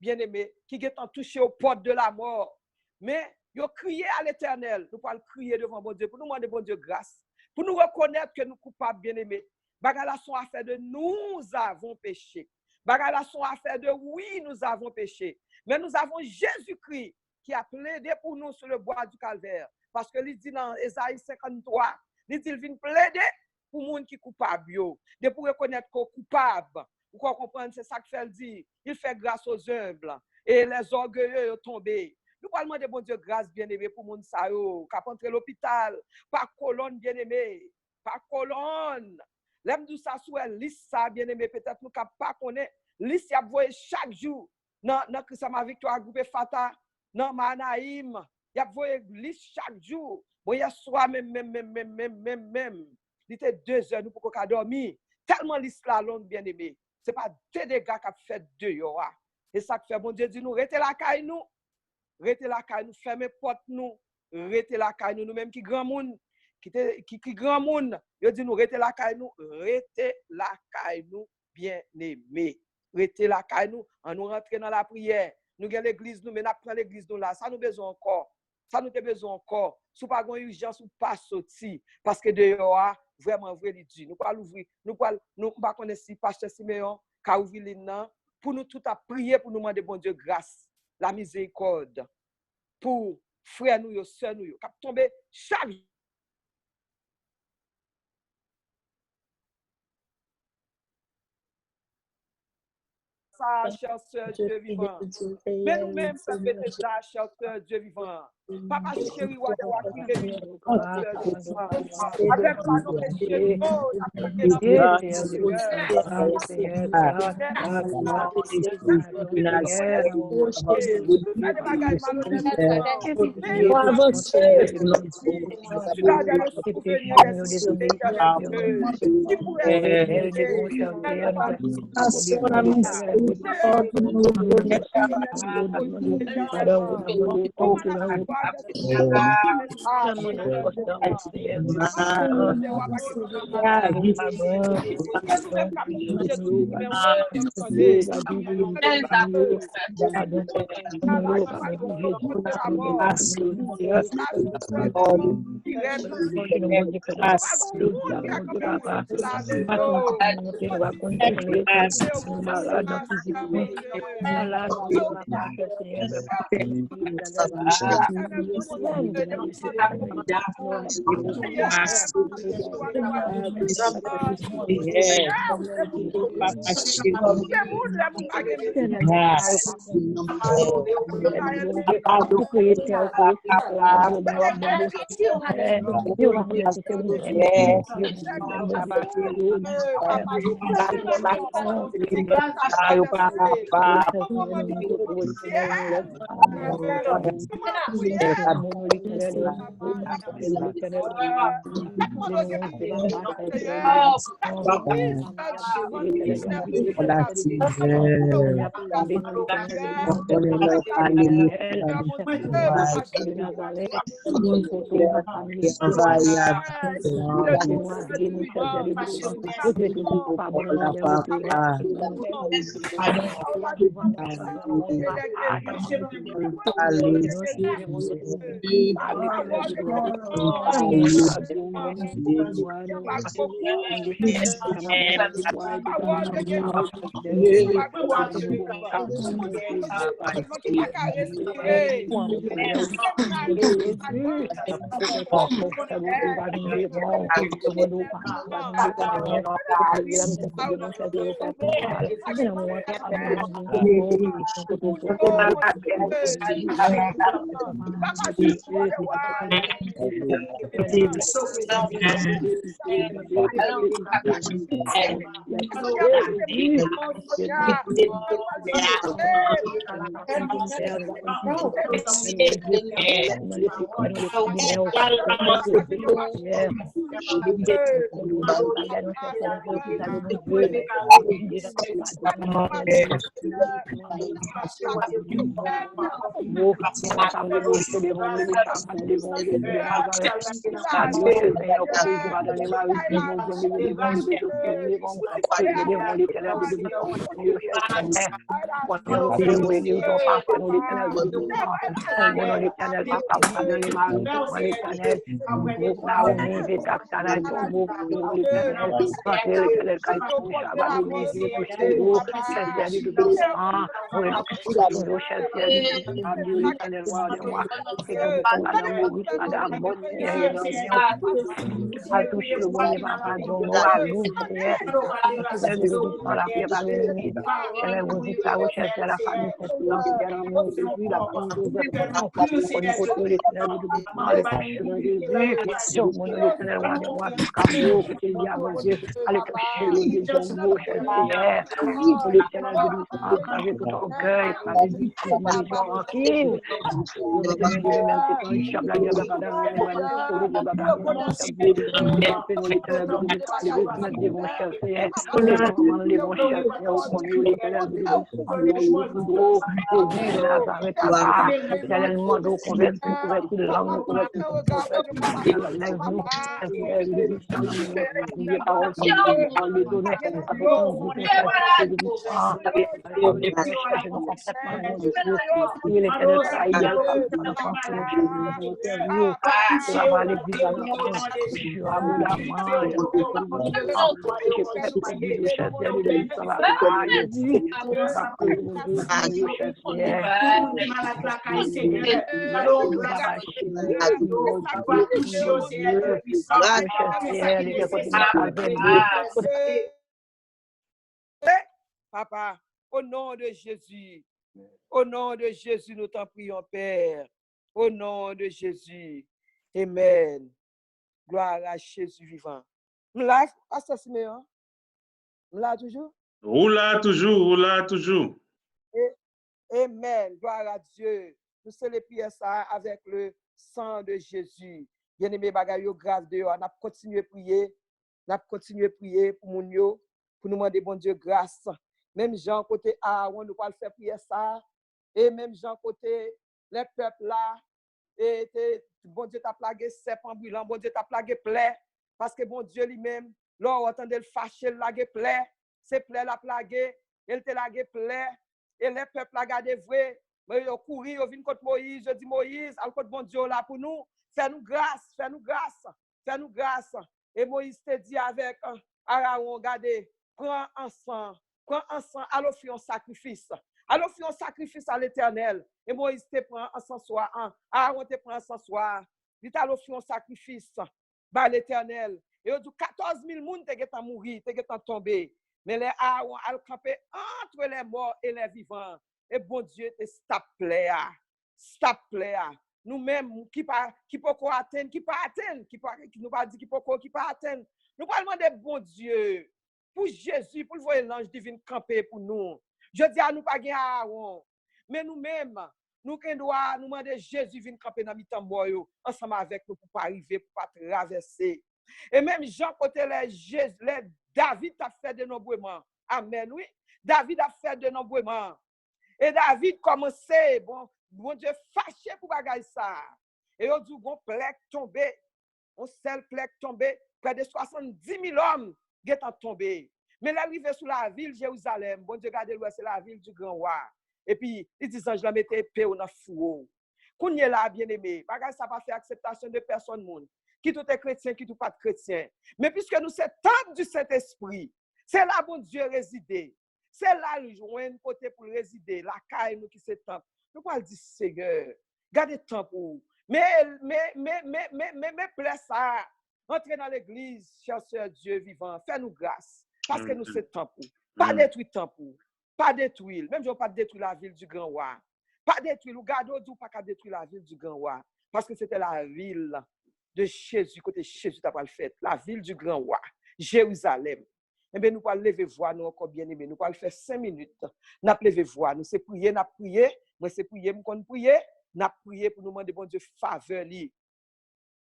bien-aimé qui gen touché aux portes de la mort. Mais yo crié à l'Éternel. Nous parlons crier devant bon Dieu pour nous demander bon Dieu grâce. Pour nous reconnaître que nous coupables bien-aimés. Bagala sont affaire de nous avons péché. Bagala sont affaire de oui, nous avons péché. Mais nous avons Jésus-Christ qui a plaidé pour nous sur le bois du calvaire. Parce que il dit dans Ésaïe 53, il dit il vient plaider pour les gens qui sont coupables. De pour reconnaître qu'on est coupable. Vous comprenez, c'est ça que fait dire. Il fait grâce aux humbles. Et les orgueilleux sont tombés. Nous parlons de bon Dieu grâce bien-aimé pour moun sa yo, qui a entré l'hôpital, par colonne bien-aimé, par colonne. L'aime d'où ça soit liste ça bien-aimé, peut-être nous pas connaître liste y a voyé chaque jour dans Christ-ma Victoire groupe Fata, dans Manaïm, y a voyé liste chaque jour. Bon hier soir même. Il était 2 heures nous pour qu'on dormir. Tellement liste là longue bien-aimé. C'est pas deux dégâts qu'a fait 2 jours. Et ça que fait bon Dieu dit nous rester la caille nous. Rete la caille nous, fermer porte nous, rete la caille nous, nous-mêmes qui grand monde, qui grand monde, yo dit nous rete la caille nous, bien aimé. Rete la caille nous, en nous rentrer dans la prière. Nous gagne l'église nous, mais n'a prend l'église nous là, ça nous besoin encore. Ça nous besoin encore. Sous pas gon urgence ou pas sorti parce que dehors vraiment vrai li dit. Nous pas l'ouvrir, nous pas connaître si pasteur Siméon qu'a ouvrir l'inan pour nous tout à prier pour nous demander bon Dieu grâce. La miséricorde pour frères nous, sœurs nous, qui tomber chaque jour. Ça, chère sœur Dieu vivant. Mais nous-mêmes, ça fait déjà, chère sœur Dieu vivant. Papa chéri, avec pardon péché, Papa, au nom de Jésus, au nom de Jésus, nous t'en prions, Père. Au nom de Jésus. Amen. Gloire à Jésus vivant. M'la, Pasteur Siméon? M'la toujours? Roula toujours. Amen. Gloire à Dieu. Nous célébrons ça avec le sang de Jésus. Bien-aimé, bagay yo grave de yo. On a continué à prier. On a continué à prier pour mon yo, pour nous demander bon Dieu grâce. Même Jean côté Aaron, nous pas faire prier ça. Et même Jean côté les peuples là, et bon Dieu t'a plagué serpent brûlant, bon Dieu t'a plagué plaie, parce que bon Dieu lui-même, là, on entendait le fâcher, le laguer plaie, c'est plaie la plagué, il te lagué plaie, et les peuples la gardé vrai, mais ils ont couru, ils viennent contre Moïse, je dis Moïse, à côté bon Dieu là pour nous, fais-nous grâce, fais-nous grâce, fais-nous grâce. Et Moïse te dit avec Aaron, regardez, prends ensemble, allons faire un sacrifice. Alors, fais un sacrifice à l'Éternel. Et Moïse te prend en son soir. Aaron te prend en son soir. Il t'a fait un sacrifice à l'Éternel. Et il dit 14 000 personnes te mourir, te tomber. Mais les Aaron a campé entre les morts et les vivants. Et bon Dieu te stop plaire. Stop plaire. Nous-mêmes, qui peut atteindre, qui peut atteindre, qui nous pas dit qui peut atteindre. Nous parlons de bon Dieu. Pour Jésus, pour le voir l'ange divin camper pour nous. Je dis à nous pas gagner Aaron, mais nous-mêmes, nous doit nous demander Jésus vienne camper dans mi-temps boyo ensemble avec nous pour pas arriver, pour pas traverser. Et même Jean côté les David a fait de nombreuses. Amen, oui. David a fait de nombreuses. Et David commençait, bon Dieu fâché pour bagaille ça. Et on dit bon plaque tombé, on seul plaque tombé, près de 70 000 hommes qui sont tombés. Mais l'arrivée sur la ville Jérusalem, bon Dieu regardez c'est la ville du grand roi. Et puis, il dit, je la mettais épée dans le four. Qu'on y est là, bien aimé, bagage ça pas fait acceptation de personne monde. Qui tout est chrétien, qui tout pas de chrétien. Mais puisque nous c'est temple du Saint-Esprit, c'est là bon Dieu résider. C'est là le joint côté pour résider, la caille nous qui c'est temple. Nous pas dire Seigneur, gardez temple pour. Mais plaît ça. Entrez dans l'église, cher Seigneur Dieu vivant, fais-nous grâce. Parce que nous c'est temple. Pas détruire temple. Pas détruire. Même si on pas détruire la ville du grand roi. Pas détruire. Ou garde ou pas détruire la ville du grand roi. parce que c'était la ville de Jésus, côté Jésus t'a pas le fait, la ville du grand roi, Jérusalem. Eh bien, nous allons lever voix, nous encore bien aimé, nous allons faire 5 minutes. Nous allons lever voix, nous c'est prier, nous prier, moi c'est prier, nous allons prier, nous prier pour nous demander bon Dieu faveur,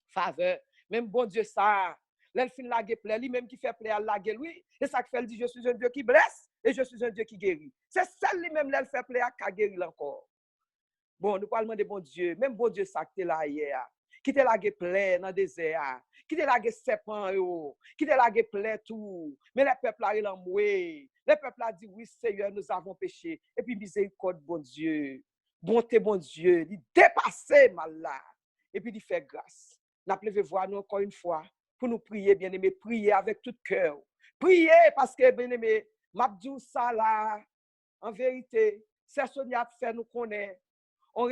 faveur, même bon Dieu ça, l'elle fin laguer plaît, lui même qui fait plaît à laguer lui, et ça qui fait, elle dit je suis un Dieu qui blesse et je suis un Dieu qui guérit. C'est celle lui même l'elle fait plaît à guérir encore. Bon, nous allons demander bon Dieu, même bon Dieu ça qui était là hier, qui était lagué plaît dans le désert, qui te lage serpent yo, qui te lage plein tout. Mais le peuple a l'enmoué. Le peuple a dit oui Seigneur, nous avons péché. Et puis miséricorde bon Dieu, bonté bon Dieu, il dépasse mal là. Et puis il fait grâce. N'a levé voir nous encore une fois pour nous prier bien aimé, prier avec tout cœur. Prier parce que bien aimé, m'abdou ça là en vérité, c'est Sonia fait nous connaît. On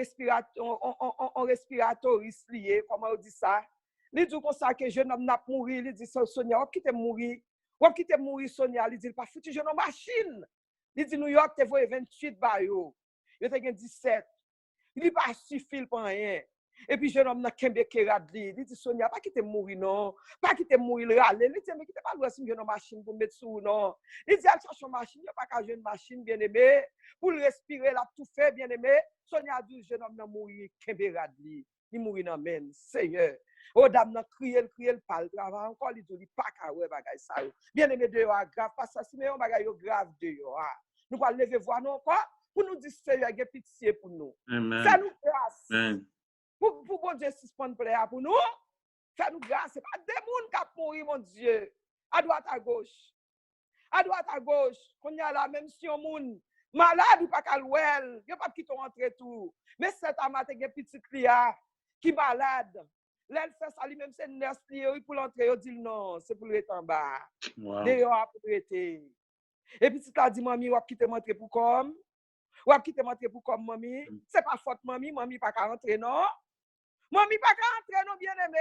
respiratoriste lié, comment on dit ça? Il dit comme ça que jeune homme n'a pas mouru, il dit Sonia, ou qui te mourir? Ou qui te mourir Sonia, il dit pas foutu jeune homme machine. Il dit New York te voye 28 ba yo. Yo te gen 17. Il dit pas suffit pour rien. Et puis jeune homme n'a kembe kerad li, il dit Sonia pas qui te mourir non, pas qui te mourir râler, il dit mais qui te pas loin jeune homme machine pour mettre sous non. Il dit cherche une machine, il pas qu'à jeune machine bien aimé pour respirer la tout fait bien aimé. Sonia dit jeune homme n'a mourir kembe rad li. Il mourir dans men Seigneur. Oh dame n'a crié pas le travail encore il dit pas ka ouais bagay ça. Bien aimé de yo grave parce que si mais on bagay yo grave de yo. Nous pas lever voir non encore pour nous dire Seigneur a pitié pour nous. Ça nous grâce. Amen. Pour bon Dieu suspendre plaisir pour nous. Fais nous grâce, c'est pas des monde qui mourir mon Dieu. À droite à gauche. À droite à gauche, qu'on y a là même si on monde malade ou pas qu'à l'ouel, il pas qui t'ont rentré tout. Mais cet amateur un petit client qui malade. L'elle fait ça lui même c'est nurse lié pour l'entrer, il dit non, c'est pour être en bas. D'ailleurs pour être. Et puis si tu as dit mamie, ou qui te montre pour comme ou qui te montre pour comme mamie, c'est pas faute mamie pas qu'à rentrer non. Mamie pas qu'à rentrer non bien aimé.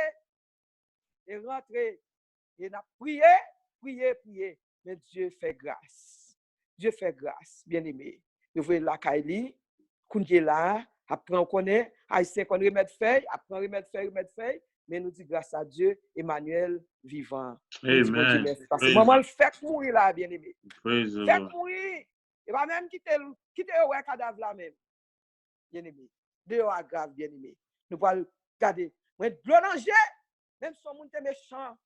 Et rentrer et n'a prié, mais Dieu fait grâce. Dieu fait grâce, bien aimé. Vous voyez la Kaili, Koundje là, après on connaît, haïtien qu'on remettre feuille, après on remettre feuille, mais nous dit grâce à Dieu, Emmanuel vivant. Amen. Parce que maman le fait mourir là, bien aimé. Fait mourir. Et va même quitter ouais cadavre là même. Bien aimé. Dehors grave, bien aimé. Nous allons regarder. Mais de danger, même si on est méchant,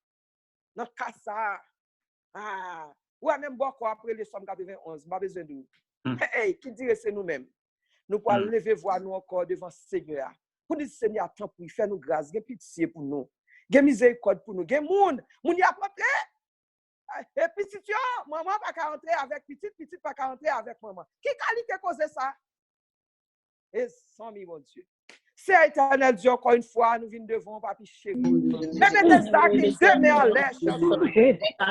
dans le cas ça. Ou même beaucoup après les sommes 91, pas besoin de nous. Hey, qui dirait c'est nous-mêmes? Nous pouvons lever voir nous encore devant le Seigneur. Pour dire Seigneur, attends pour faire nous grâce, gen pitié pour nous. Gen miséricorde pour nous. Gen moun y a rentré. Et petit maman pas qu'à rentrer avec petit pas qu'à rentrer avec maman. Qui qualité cause ça? Et sans mon Dieu. C'est éternel Dieu, encore une fois, nous venons devant, papi chéri. Mettez ça qui demeure en l'air, Seigneur, la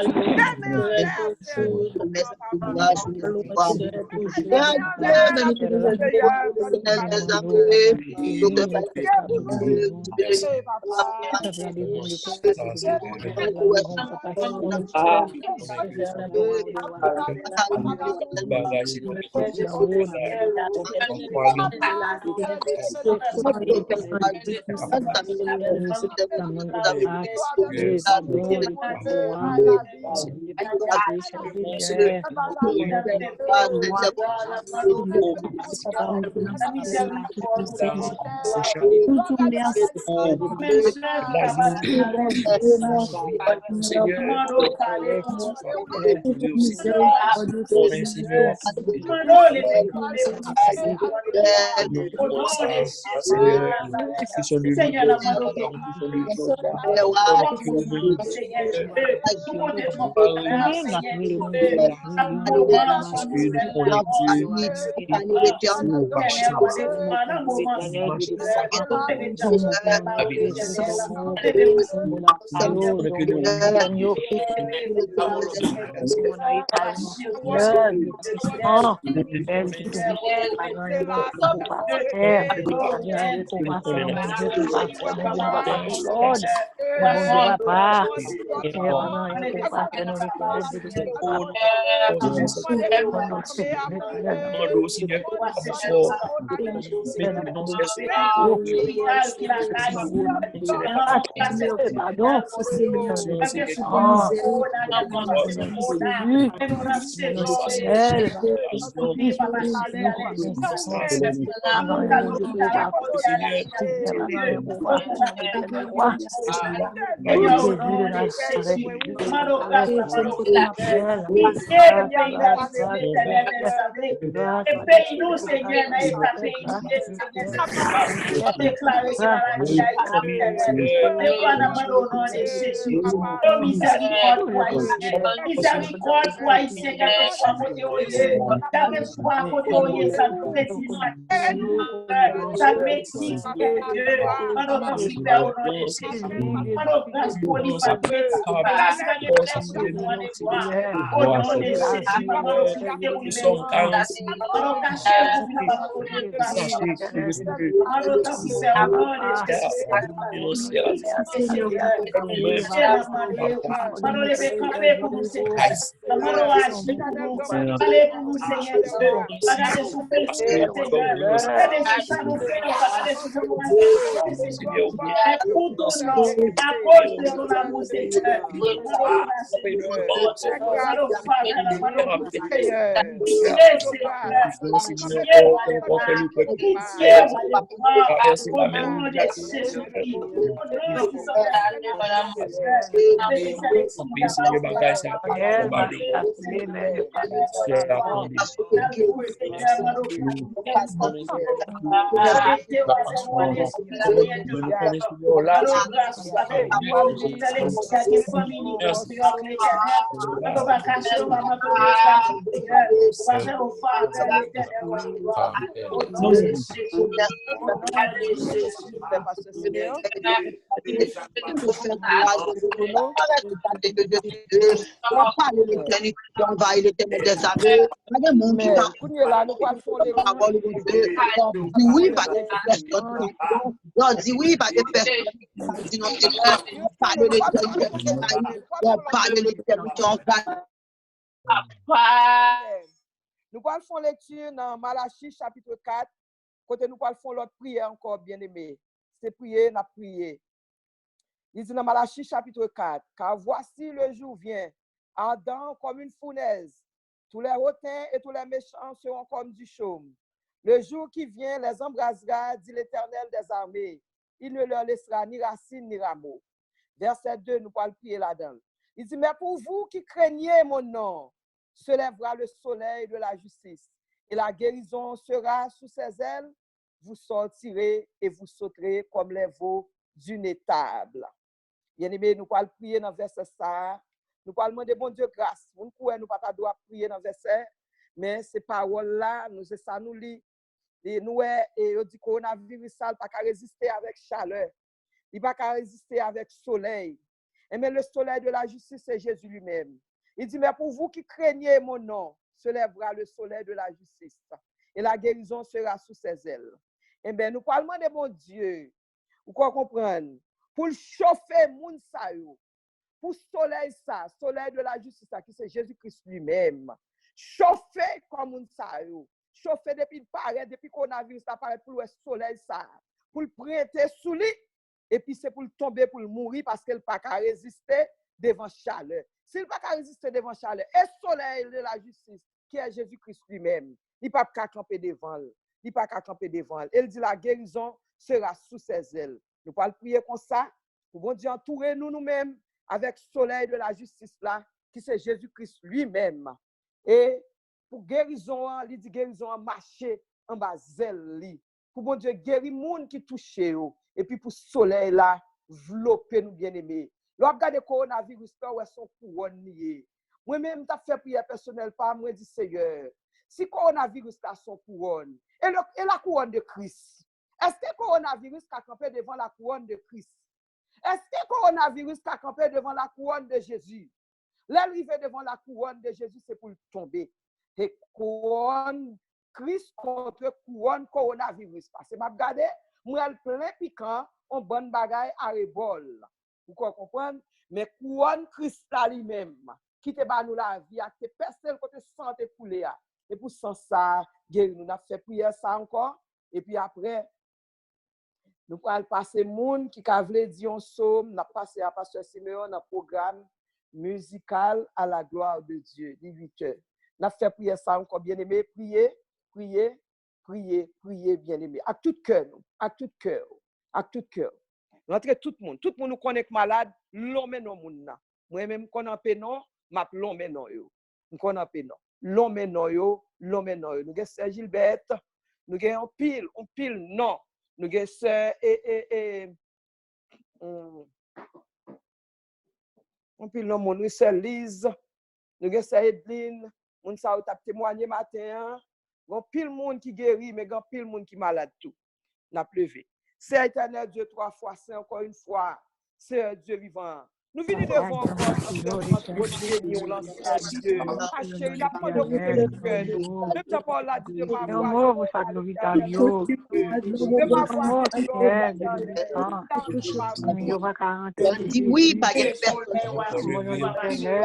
Nous allons faire lecture dans Malachie chapitre 4, côté nous allons faire l'autre prière encore bien aimé. C'est prier, n'a prié. Il dit dans Malachie chapitre 4, car voici le jour vient, ardent comme une fournaise. Tous les hautains et tous les méchants seront comme du chaume. Le jour qui vient les embrasera, dit l'Éternel des armées. Il ne leur laissera ni racine ni rameau. Verset 2, nous allons prier là-dedans. Il dit, mais pour vous qui craignez mon nom, se lèvera le soleil de la justice, et la guérison sera sous ses ailes. Vous sortirez et vous sauterez comme les veaux d'une étable. Bien-aimé, nous allons prier dans le verset ça. Nous allons demander bon Dieu grâce. Nous ne pouvons pas prier dans le verset, mais ces paroles-là, nous c'est ça nous lit. Et nous, et dit coronavirus, ça ne peut pas résister avec chaleur. Il ne peut pas résister avec soleil. Mais le soleil de la justice, c'est Jésus lui-même. Il dit, mais pour vous qui craignez mon nom, se lèvera le soleil de la justice. Et la guérison sera sous ses ailes. Eh bien, nous parlons de mon Dieu. Vous comprenez? Pour chauffer moun sa yo. Pour soleil ça, soleil de la justice, qui c'est Jésus-Christ lui-même. Chauffer comme moun sa yo. Chauffer depuis le paraît, depuis qu'on a vu ça paraît pour le soleil ça. Pour le prêter sous lui. Et puis c'est pour le tomber, pour le mourir, parce qu'elle n'a pas qu'à résister devant chaleur. S'il n'a pas qu'à résister devant chaleur, et soleil de la justice, qui est Jésus-Christ lui-même, il n'a pas qu'à camper devant elle. Il n'a pas qu'à camper devant elle. Elle dit la guérison sera sous ses ailes. Nous allons prier comme ça, pour bon Dieu entourer nous-mêmes avec soleil de la justice là, qui c'est Jésus-Christ lui-même. Et pour guérison, il dit guérison marcher en bas zèle. Pour bon Dieu guérir monde qui touche. Et puis pour soleil là, envelopper nous bien-aimés. L'on regarde le coronavirus, où est son couronne lié. Moi-même, je fait prière personnelle par moi, dit Seigneur, si le coronavirus a son couronne, et la couronne de Christ, est-ce que le coronavirus a campé devant la couronne de Christ? Est-ce que le coronavirus a campé devant la couronne de Jésus? L'arrivée devant la couronne de Jésus, c'est pour tomber. Et couronne Christ contre couronne coronavirus. Parce que je regarde, moi, plein piquant, on bonne bagaille à rebol. Vous comprenez? Mais couronne cristal lui-même, qui te bat nous la vie, te personne côté santé couler. Et pour ça, nous avons fait prière ça encore. Et puis après, nous allons passer moun qui a voulu dire un psaume, nous avons passé à Pasteur Siméon dans programme musical à la gloire de Dieu, 18h. Nous avons fait prière ça encore, bien-aimé, prier, bien-aimé, à tout cœur, à tout cœur. Rentrez tout le monde nous connaît malade, l'homme non moun. Moi-même, quand on pénon, m'a l'homme non yo. Nous connaît pénon. L'homme non yo. Nous avons Sœur Gilberte, nous avons un pile non. Nous avons Sœur un pile non, nous Sœur Lise, nous avons Sœur Edline, nous avons témoigné matin. Gon pile monde qui guérit, mais gon pile monde qui malade tout. N'a pleuvé. C'est éternel Dieu 3 fois, c'est encore une fois, c'est Dieu vivant. Nous venons devant encore Dieu. Il a pas de cœur. Même ta parole là, Dieu m'a oui, pas de Seigneur, au nom de Jésus,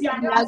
merci à la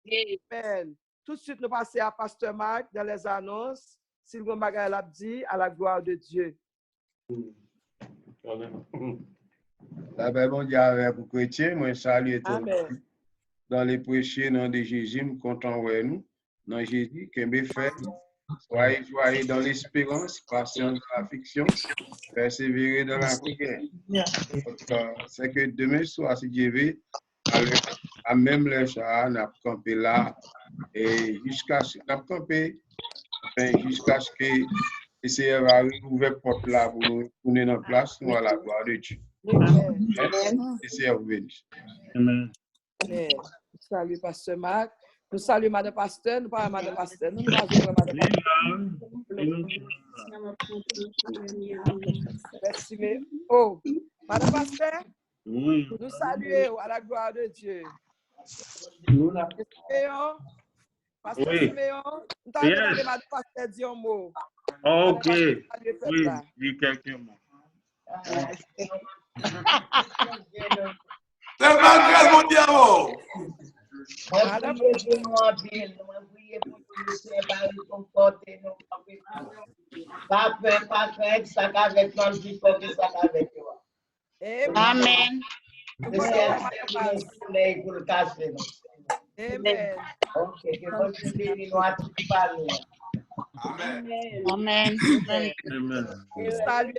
Jésus, Amen. Tout de suite, nous passons à Pasteur Marc dans les annonces. Sylvain Magaï a dit à la gloire de Dieu. La paix mondiale pour chrétien, moi salue Amen. dans les prêchés nom de Jésus, nous comptons ouais nous dans Jésus que me fait soyez joyeux dans l'espérance, patience dans la fiction, persévérer dans la prière. C'est que demain soir si Dieu veut à même les chats n'a campé là et jusqu'à n'a campé jusqu'à ce que le Seigneur va ouvrir porte là pour nous tourner dans place nous à la gloire de Dieu. Amen. Le Seigneur vous bénisse. Amen. Amen. Salut Pasteur Marc. Nous saluons Madame Pasteur. Nous parlons Madame Pasteur. Nous parlons Madame Pasteur. Merci. Mais, oh, Madame Pasteur, Oui. nous saluons à la gloire de Dieu. Siméon, Pasteur Oui. Siméon, nous t'avons demandé Madame Pasteur dit un mot. Ok. Madame Pasteur, salut, Oui, là. dis quelques mots. C'est pas grave, mon diable. Madame Amen. Amen. Amen. Amen. Salut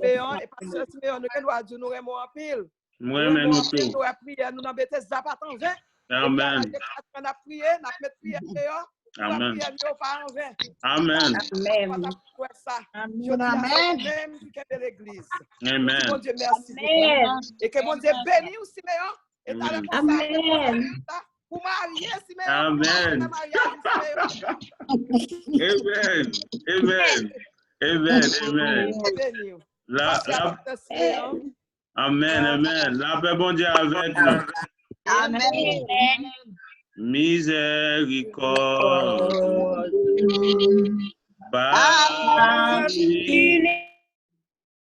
Siméon et Pasteur Siméon, nous devons dire nous aimons en pile. Moi, mais nous tous. Nous avons prié, nous n'avons pas de vain. Amen. On a prié, on a fait prier dehors. Amen. Pas en vain. Amen. Amen. Amen. Même qui est de l'église. Amen. Mon Dieu, merci. Et que mon Dieu bénisse aussi, Siméon. Et t'as le Amen. pour marier, Siméon. Amen. Amen. Amen. Amen. Amen. Amen. Amen. La paix bon Dieu avec nous. Amen. Miséricorde.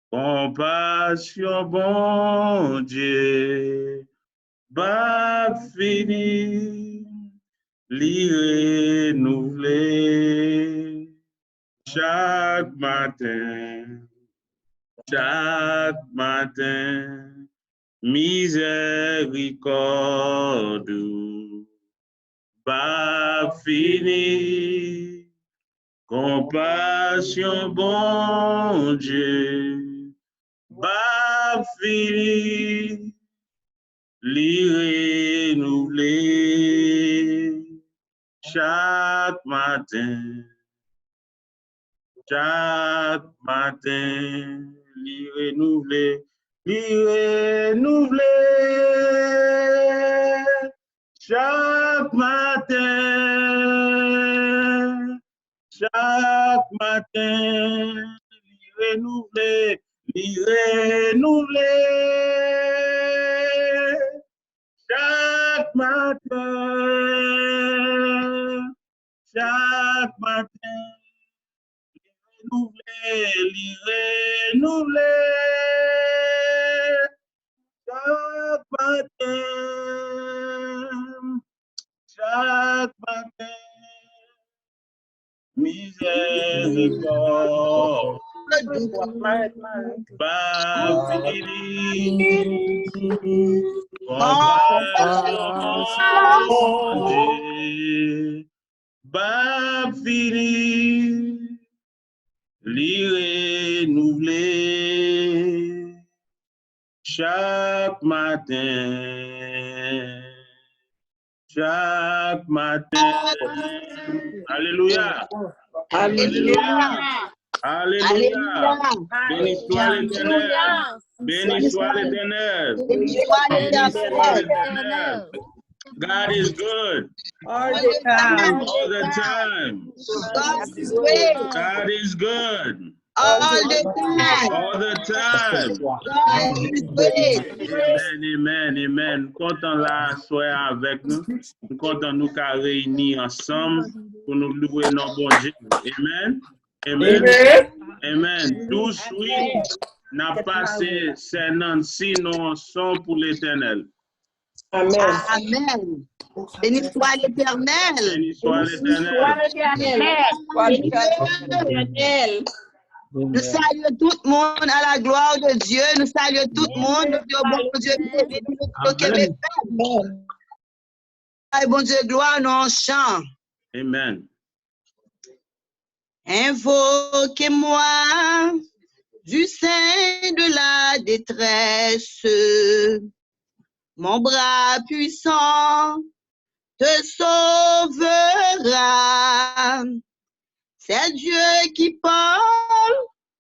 Compassion, bon Dieu. pas fini, li renouvelé chaque matin, miséricorde, pas fini, compassion, bon Dieu, pas fini, li renouvelé chaque matin, li renouvelé, chaque matin, li renouvelé, chaque matin, li renouvelé, chaque matin, miséricorde, pas fini, compassion, mon Dieu, pas fini, li renouvelé chaque matin. Alléluia. Alléluia. Alléluia. Béni soit l'Éternel. Béni soit l'Éternel. Béni soit Béni soit l'Éternel. l'Éternel. God is good All the time. all the time. God is great. God is good All the time. all the time. God is great. Amen, amen. Content là, soyez avec nous. Nous content nous qu'à réunir ensemble pour nous louer notre bon Dieu. Amen. Amen. Amen. Tout de suite, n'a passé ces Nancy non son pour l'Éternel. Amen. Béni soit l'Éternel. Béni soit l'Éternel. Nous saluons tout le monde à la gloire de Dieu. Nous saluons tout le monde. Nous disons bon Dieu, bon Dieu, gloire, nous en chant. Amen. Invoquez-moi du sein de la détresse. Mon bras puissant te sauvera. C'est Dieu qui parle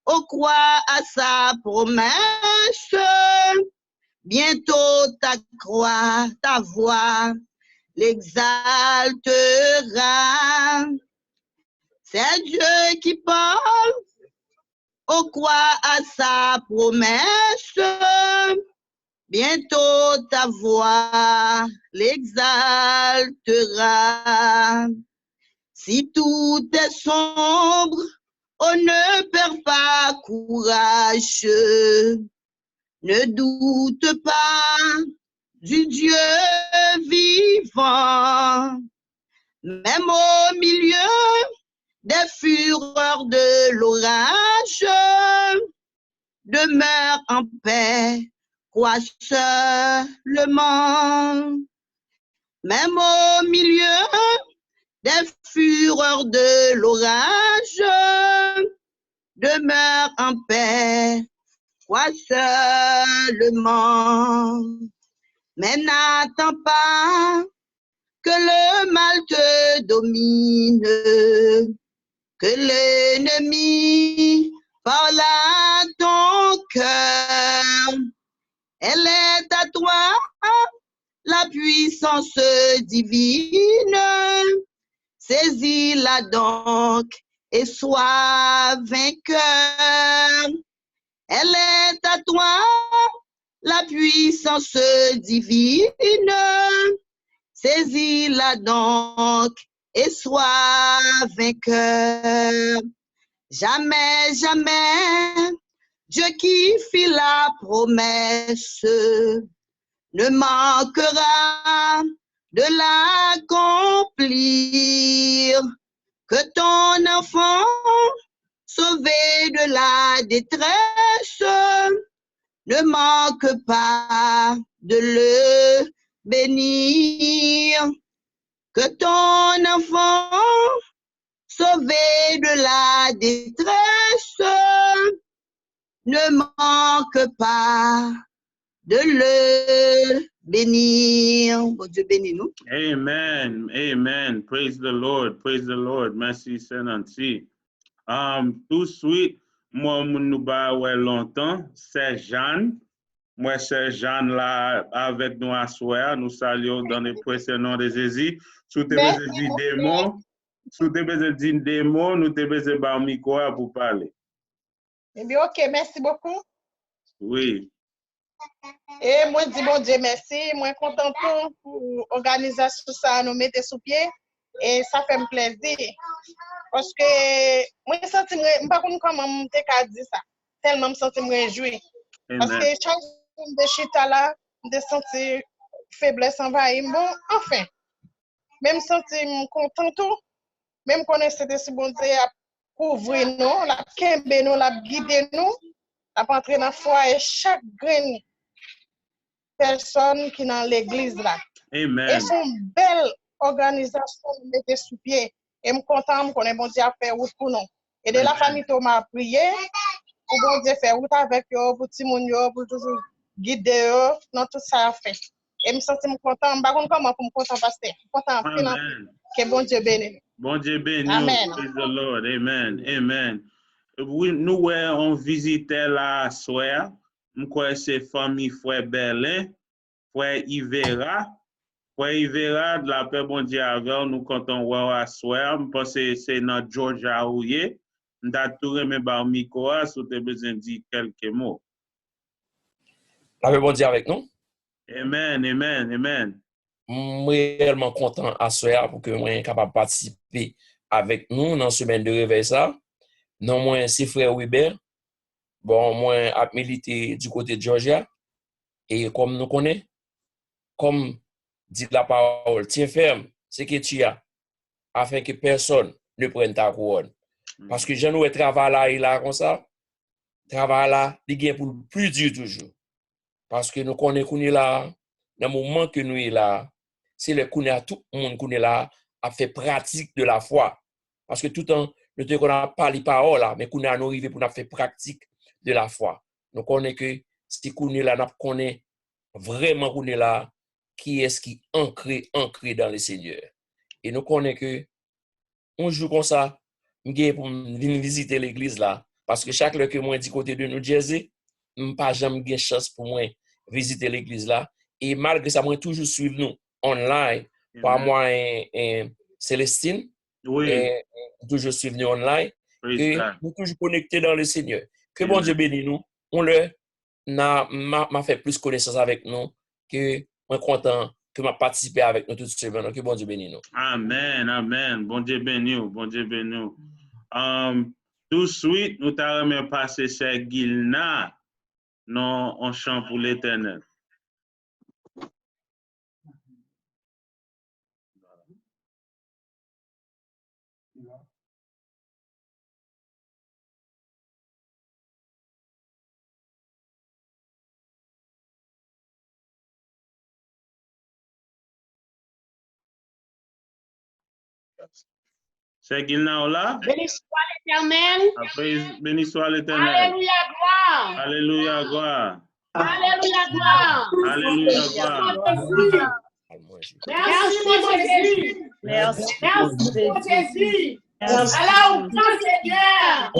aux croix à sa promesse. Bientôt ta croix, ta voix l'exaltera. C'est Dieu qui parle aux croix à sa promesse. Bientôt ta voix l'exaltera. Si tout est sombre, on ne perd pas courage. Ne doute pas du Dieu vivant. Même au milieu des fureurs de l'orage, demeure en paix, crois seulement. Même au milieu des fureurs de l'orage, demeure en paix, crois seulement. Mais n'attends pas que le mal te domine, que l'ennemi parle à ton cœur. Elle est à toi, la puissance divine. Saisis-la donc et sois vainqueur. Elle est à toi, la puissance divine. Saisis-la donc et sois vainqueur. Jamais, jamais, Dieu qui fit la promesse ne manquera de l'accomplir. Que ton enfant, sauvé de la détresse, ne manque pas de le bénir. Que ton enfant, sauvé de la détresse, ne manque pas de le bénir. Bon Dieu bénit nous. Amen. Amen. Praise the Lord. Praise the Lord. Merci, Saint-Nancy. Tout de suite, moi, nous ba ouais longtemps, c'est Jeanne. Moi, c'est Jeanne là avec nous à soir. Nous saluons dans le précieux nom de Jésus. Sous tes besoins des mots, nous te besoin de micro pour parler. Eh bien, ok, merci beaucoup. Oui. Et moi, je dis bon Dieu, merci. Moi, content pour l'organisation, ça nous mettre sous pied. Et ça fait me plaisir. Parce que moi, je sens que je ne sais pas comment je peux dire ça. Tellement je sens que je me réjouis. Parce que chaque jour de chita là, je sens faiblesse envahie. Bon, enfin, même si je suis content tout, même qu'on ait cette bon Dieu à couvrir nous, la kembe nous, la guider nous, à entrer dans la foi et chaque graine personne qui est dans l'église là. Amen. Et c'est une belle organisation de mettre sous pied. Et je suis content qu'on ait bon Dieu à faire route pour nous. Et de la famille Thomas a prié, pour bon Dieu faire route avec eux, pour Timoun, pour toujours guider eux, dans tout ça à faire. Et je me sens content. Je ne sais pas comment pour me content parce que je suis content que bon Dieu bénisse. Bon Dieu bénisse. Amen. Praise the Lord. Amen. Amen. Oui, nous, on visitait la soeur. Nous connaissons famille Frère Berlin, Frère Ivera. Frère Ivera, de la paix, bon Dieu, avec nous, quand on voit la soeur, je pense que c'est dans Georgia où il est. Nous avons tout remis par le micro, si vous avez besoin de dire quelques mots. La paix, bon Dieu, avec nous. Amen, amen, amen. Je suis réellement content à ce soir pour que je sois capable de participer avec nous dans la semaine de réveil. Non, moi, c'est frère Weber. Bon, moi, j'ai milité du côté de Georgia. Et comme nous connaissons, comme dit la parole, tiens ferme ce que tu as, afin que personne ne prenne ta couronne. Parce que je nous travaille là comme ça. Travail là, il gagne pour plus dur toujours. Parce que nous connaissons qu'on est là, dans le moment que nous sommes là, c'est le qu'on a tout le monde qu'on est là, a fait pratique de la foi. Parce que tout le temps, nous ne connaissons pas les paroles là, mais qu'on a arrivé pour faire pratique de la foi. Nous connaissons que si qu'on est là, nous connaissons vraiment qu'on est là, qui est-ce qui est ancré dans le Seigneur. Et nous connaissons que un jour comme ça, nous venons pour venir visiter l'église là, parce que chaque fois que moi du côté de New Jersey, je n'ai pas jamais eu chance pour moi visiter l'église là. Et malgré ça, moi toujours suivre nous online, par moi Célestine, oui. Et toujours suivre nous online, et nous toujours connectés dans le Seigneur. Que bon Dieu bénisse nous, on m'a fait plus connaissance avec nous, que moi content que m'a participé avec nous toute cette semaine. Que bon Dieu bénisse nous. Amen, amen. Bon Dieu bénisse nous, bon Dieu bénisse nous. Tout de suite, nous t'avons passé chez Gilna, non, on chante pour l'Éternel. C'est Gilna là? Béni soit l'Éternel. Béni soit l'Éternel. Alléluia, gloire. Alléluia, gloire. Alléluia, gloire. Alléluia, gloire. Merci, mon Jésus. Merci, mon Jésus. Alors, grand Seigneur.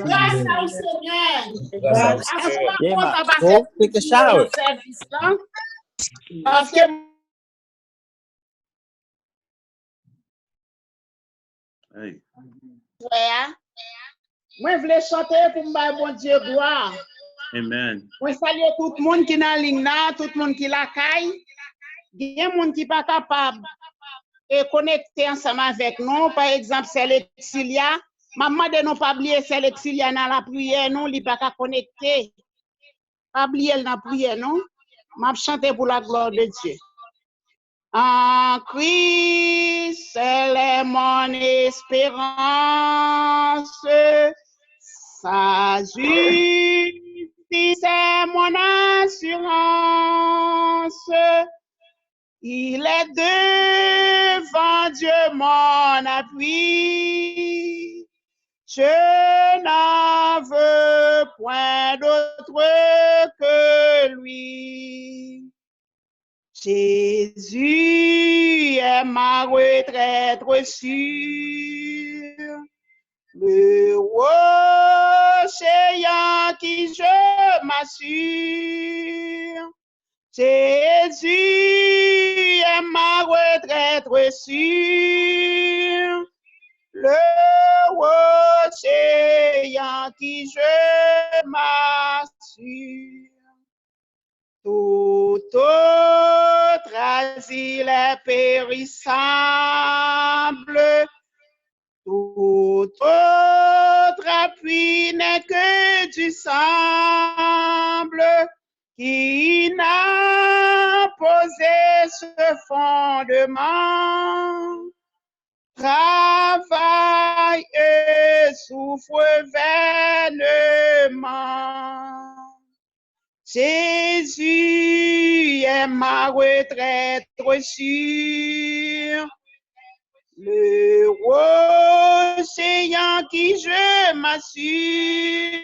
Grâce au Seigneur. Take a shower. Parce que Hey. moi, je voulais chanter pour me bon Dieu gloire. Amen. Moi, salue tout le monde qui est dans la ligne là, tout le monde qui la caille. Il y a des gens qui ne sont pas capables de connecter ensemble avec nous. Par exemple, c'est l'exilia. Maman de nous pas oublier c'est l'exilia dans la prière, nous, il n'est pas connecter. Pas oublier dans la prière, non? M'a chanté pour la gloire de Dieu. En Christ, c'est mon espérance. Sa justice est mon assurance. Il est devant Dieu mon appui. Je n'en veux point d'autre que lui. Jésus est ma retraite sûre, le rocher en qui je m'assure. Jésus est ma retraite sûre, le rocher en qui je m'assure. Tout autre asile est périssable, tout autre appui n'est que du sable qui n'a posé ce fondement. Travaille et souffre vainement. Jésus est ma retraite sûre, le rocher en qui je m'assure.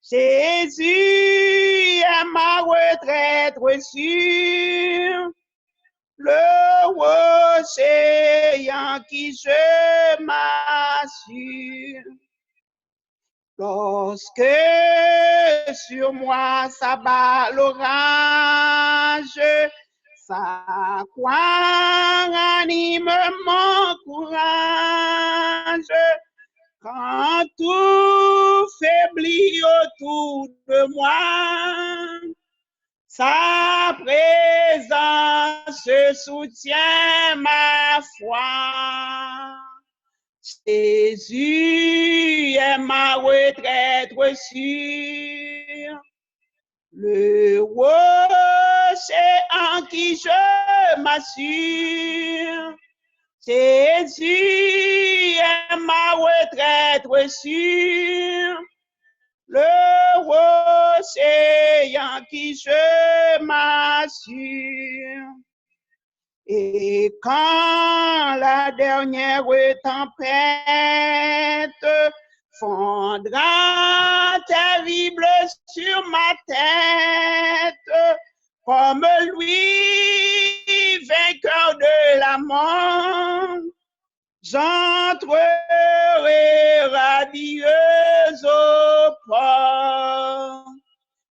Jésus est ma retraite sûre, le rocher en qui je m'assure. Lorsque sur moi s'abat l'orage, sa croix ranime mon courage. Quand tout faiblit autour de moi, sa présence soutient ma foi. Jésus est ma retraite sûre, le rocher en qui je m'assure. Jésus est ma retraite sûre, le rocher en qui je m'assure. Et quand la dernière tempête fondra terrible sur ma tête, comme lui, vainqueur de la mort, j'entrerai radieuse au port.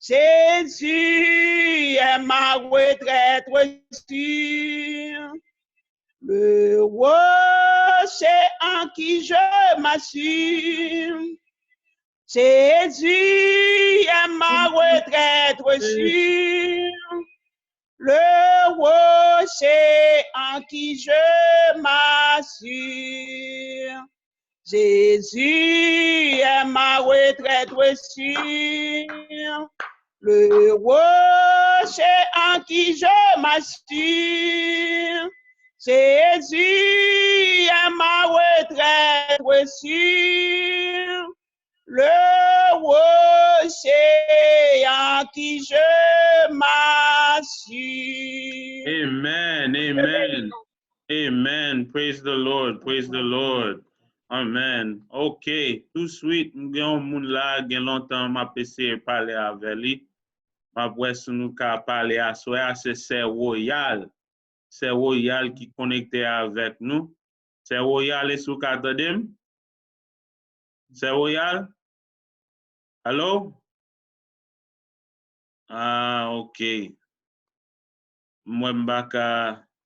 Jésus est ma retraite sûre, le rocher en qui je m'assure. Jésus est ma retraite sûre, le rocher en qui je m'assure. Jésus est ma retraite sûre, le rocher en qui je m'assure. Jésus est ma retraite sûre, le rocher en qui je m'assure. Amen, amen, amen. Praise the Lord, praise the Lord. Amen. OK, tout de suite, nous avons moun la, gen longtemps, m'a essayé de parler avec lui. Après, si nous avons parlé à soi, c'est Royal. C'est Royal qui est connecté avec nous. C'est Royal, est-ce que vous entendez? C'est Royal? Allô? Ah, OK. Moi, je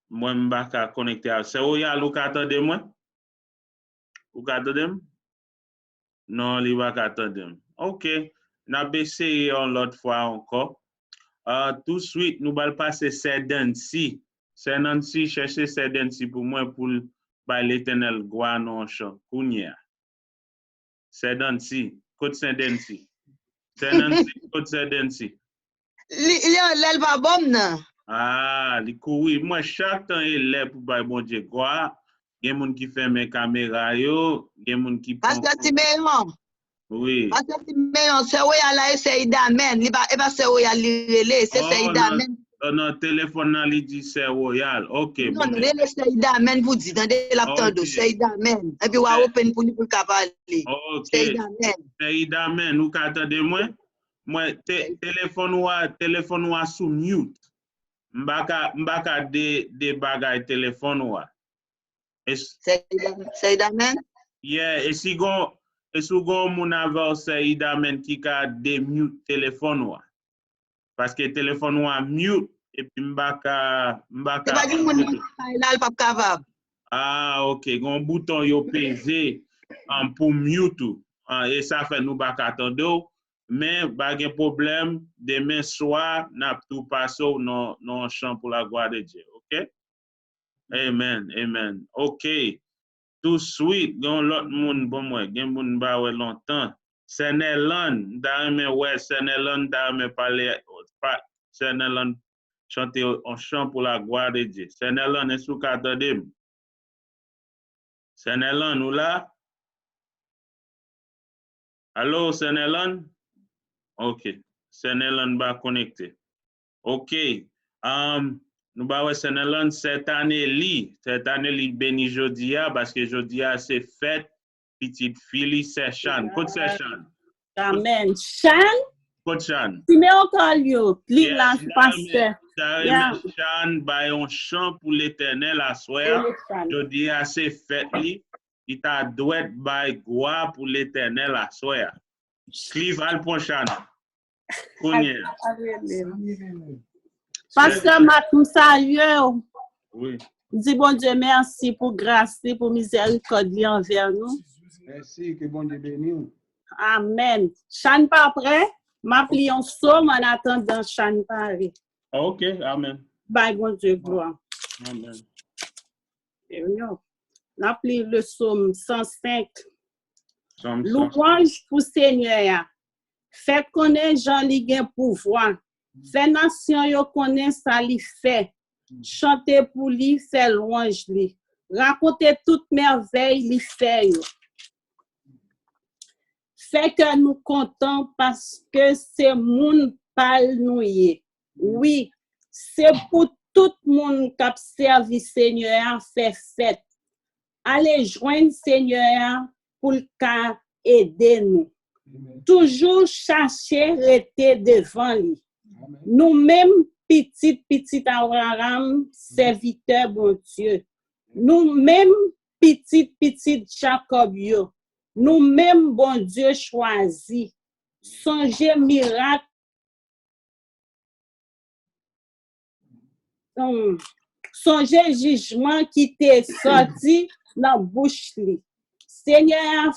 vais connecter avec. C'est Royal, vous entendez moi? Vous entendez? Non, il va attendre. OK. N'a essayé l'autre fois encore. Tout de suite, nous allons passer Nancy. C'est Nancy, cherchez Nancy pour moi pour l'Éternel gloire non champ. Kounia. C'est Nancy. Côte Saint-Nancy. C'est Nancy. Côte Saint-Nancy. Il est l'aile pas bon, non? Ah, li kouri. Moi, chaque temps, il est pour bay bon Dieu quoi. Il y a des gens qui ferment caméra yo, il y a des gens qui Parce que Timéon. Oui. Parce que Timéon, c'est où il a essayé d'amen. Il va pas c'est où il a relé, c'est essayé d'amen. Non, téléphone nan li dit c'est royal. OK. Non, non, il essaye d'amen vous dit dans des laptops, c'est d'amen. Et puis on va open pour nous parler. OK. C'est d'amen. C'est d'amen. Ou ka attendez moi téléphone ou sous mute. Mbaka de bagay téléphone ou. C'est d'amen? Yeah, et si gon moun avè c'est d'amen qui ka de mute téléphone ou. Parce que téléphone ou mute et puis mbaka c'est pas du monde là pas capable. Ah OK, gon bouton yo pesé pour mute et ça fait nous pas attendre mais pas de problème demain soir n'a tout passé non chant pour la gloire de Dieu. OK? Amen. Amen. OK. Tout de suite gon l'autre monde bon moi, gen moun ba wè longtemps. Senelan, d'arme ouais, Senelan d'arme parler Senelan chanter un chant pour la gloire de Dieu. Senelan est sous attendez. Senelan ou là? Allô Senelan? OK. Senelan va connecter. OK. Nous ba wè Senelan cette année li béni jodia parce que jodia c'est fête petite fille c'est Chan. Côte c'est Chan. Amen. Chan? Côte Chan. Simeon call you. Please last pastor. Yeah. Chan ba un chant pour l'Éternel à soir. Jodia c'est fête li. Il t'a doué by gloire pour l'Éternel à soir. Clive al pour Chan. Pasteur Matou, salut. Oui. Dis bon Dieu merci pour grâce, pour miséricorde envers nous. Merci, que bon Dieu bénisse. Amen. Chan pas prêt? M'a pris un somme en attendant Chan Paris. OK, amen. Bye bon Dieu gloire. Amen. On a pris le psaume 105. Louange pour Seigneur. Fait connaître Jean li gen pouvoir. Fait nation yo connaît ça li fait. Chanter pour lui, fait louange li. Raconter toute merveille li fait yo. Fait que nous contents parce que c'est moun pal nou ye. Oui, c'est pour tout moun k'ap servi Seigneur fait fête. Allez joindre Seigneur pour ka aider nous. Toujours chercher rester devant lui. Nous-mêmes, petit Abraham, serviteur bon Dieu. Nous-mêmes, petit Jacob, nous-mêmes, bon Dieu choisi. Songez miracle. Songez jugement qui t'est sorti dans la bouche. Seigneur a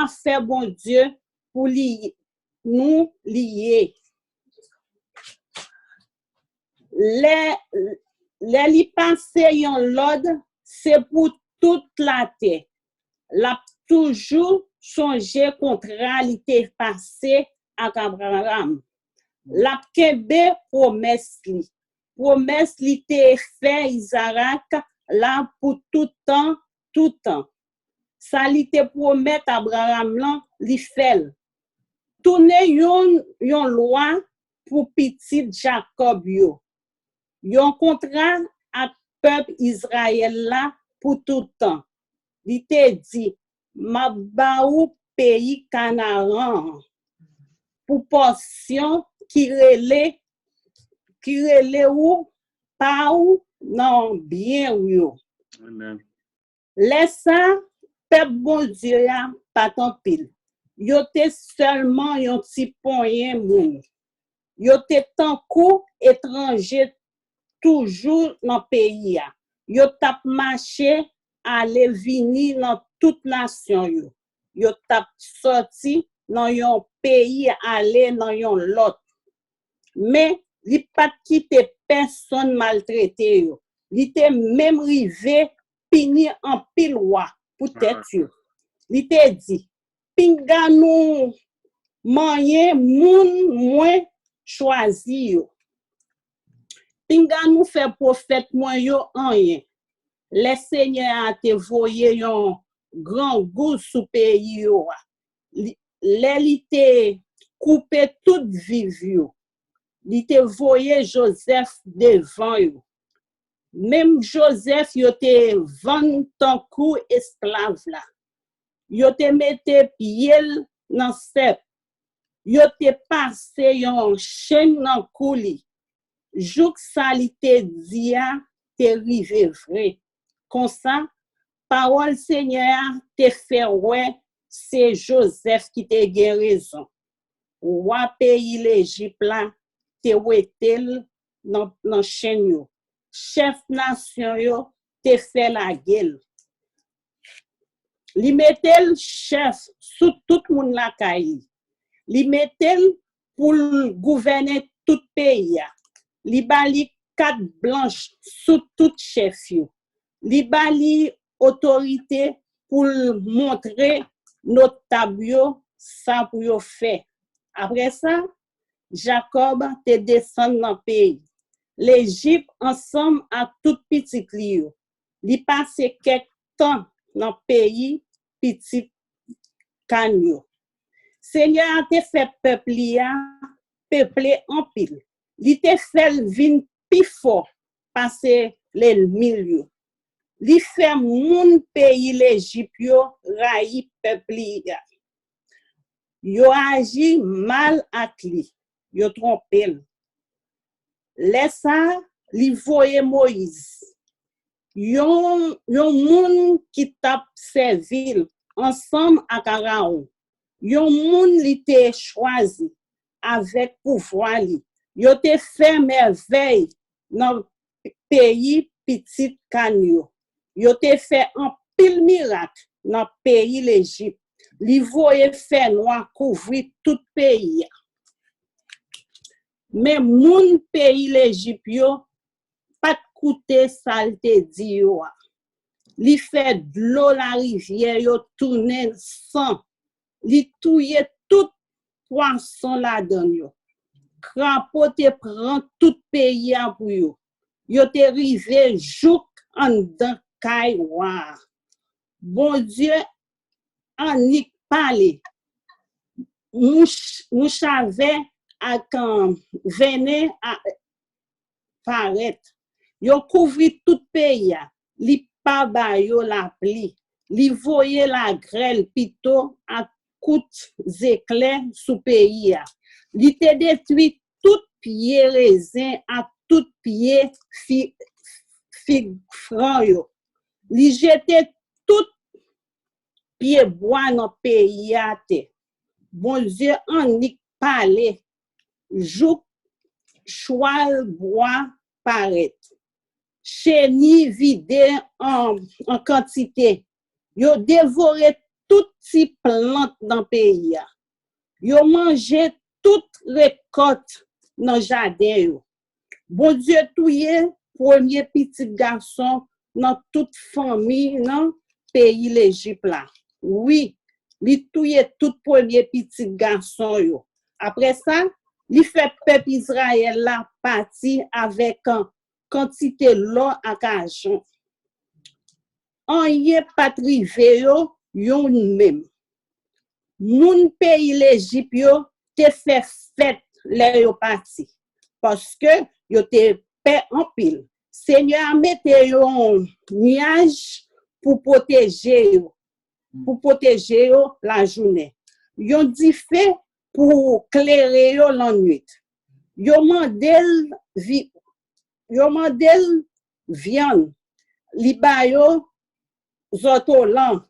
fait bon Dieu pour nous lier. Les li passé yon l'ordre, c'est pour toute la terre. L'a toujours changé contrat li te passé à Abraham. L'a kebe promesse li. Promesse li te fait Isaac là pour tout temps. Ça li te promet Abraham là, li fait. Tourne yon loi pour petit Jacob yo. Yon contrat à peuple Israël là pour tout temps. Li te dit, ma ba ou pays Canaan pour portion qui relè ou pa ou non bien ou yo. Amen. Laisse ça peuple bon Dieu ya pas tant pile. Yo te seulement yon ti poyen moun. Yo te tant kou étranger toujours dans pays ya. Yo tap marché aller vini dans toute nation yo. Yo tap sorti dans yon pays aller dans yon l'autre. Mais li pat kite personne maltraité yo. Li te même rivé pini en pile roi pour tête yo. Li te dit pinga nou manye moun moins choisi yo. Pinga nous fait prophète moi yo rien. Le Seigneur a te voyé yon grand goût sous pays yo. Li te coupé toute vive yo. Li te voyé Joseph devant yo. Même Joseph yo te vend ton coup esclave là. Yo te mette pied dans step. Yo te passé yon chaîne dans couli. Jouk sa li te dia te rive vrai. Comme ça, parole Seigneur te fait ouais, c'est Joseph qui te gen raison. Ou pays l'Égypte là, te wetel dans chaîne yo. Chef nation yo te fait la gueule. Li metel chef sous tout moun la kayi. Li metel pour gouverner tout pays. Li bali carte blanche sous tout chef yo. Li bali autorité pour montrer notable yo ça pour yo fait. Après ça, Jacob te descend dans pays. L'Égypte ensemble à tout petit li. Li passe quelque temps dans pays petit Canyo. Seigneur te fait peuplé en pile. Li te fait vin pi fort passer les milieu. Li fait moun pays l'Égypte yo rayi peuple ya. Yo agi mal ak li. Yo trompé. Laissa li voye Moïse. Yon moun qui tap servil ensemble ak Aaron. Yon moun li te choisi avec pouvoir li. Yo te fait merveille dans pays petit Canyo. Yo te fait un pile miracle dans pays l'Égypte. Li voye fait noir couvrir tout pays. Mais moun pays l'Égypte yo pas coûter salte di yo. Li fait de l'eau la rivière yo tourner sang. Li touye tout poisson la dan yo. Crapaud te prend tout pays pour yo. Yo te rive jouk en dan kay wa. Bon Dieu en nik pale. Mouch ave ak vene a paret. Yo couvri tout pays. Li pa ba yo la pli. Li voye la grêle pito à coups éclairs sous pays. Li te détruit tout pied raisin à tout pied fig franc yo. Li jete tout pied bois dans pays a te. Bon Dieu en nik pale. Jouk choual bois paraît. Chenille vide en quantité. Yo dévoré toutes ces plantes dans le pays. Yo mangé toute récolte dans le jardin. Bon Dieu touye premier petit garçon dans toute famille dans le pays l'Égypte là. Oui, li touye tout premier petit garçon yo. Après ça, li fait peuple Israël là parti avec un quantité l'eau à argent. On y est pas trivé yo yon même. Moun pays l'Égypte yo te fait fête les yo parti parce que yo te paix en pile. Seigneur mette yon nuage pour protéger yo la journée. Yon di fait pour clairer yo la nuit. Yo mandel viande, li bayo zotolan,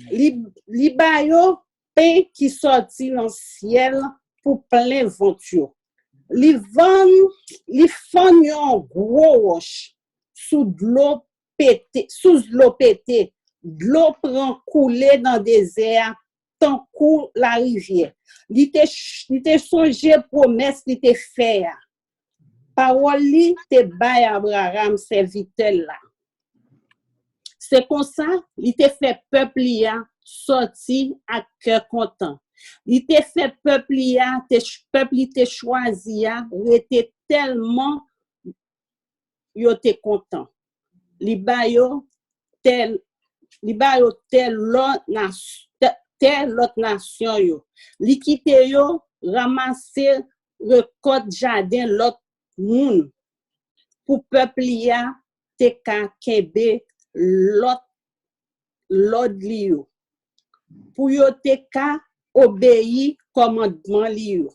li bayo pain qui sorti dans le ciel pour plein venture. Li fon yon gros roche sous l'eau pété, de l'eau prend couler dans le désert, tant coule la rivière. Li te songe promesse li te fait. Parole li te bay Abraham serviteur là. C'est comme ça, il te fait peuple ya sorti à cœur content. Il te fait peuple te choisi, il était tellement yo te content. Li ba yo tel l'autre nation yo. Li kite yo ramasser record jardin l'autre moun pour peuple ya te ka kebe l'autre li yo. Pour yo te ka obéi commandement li yo.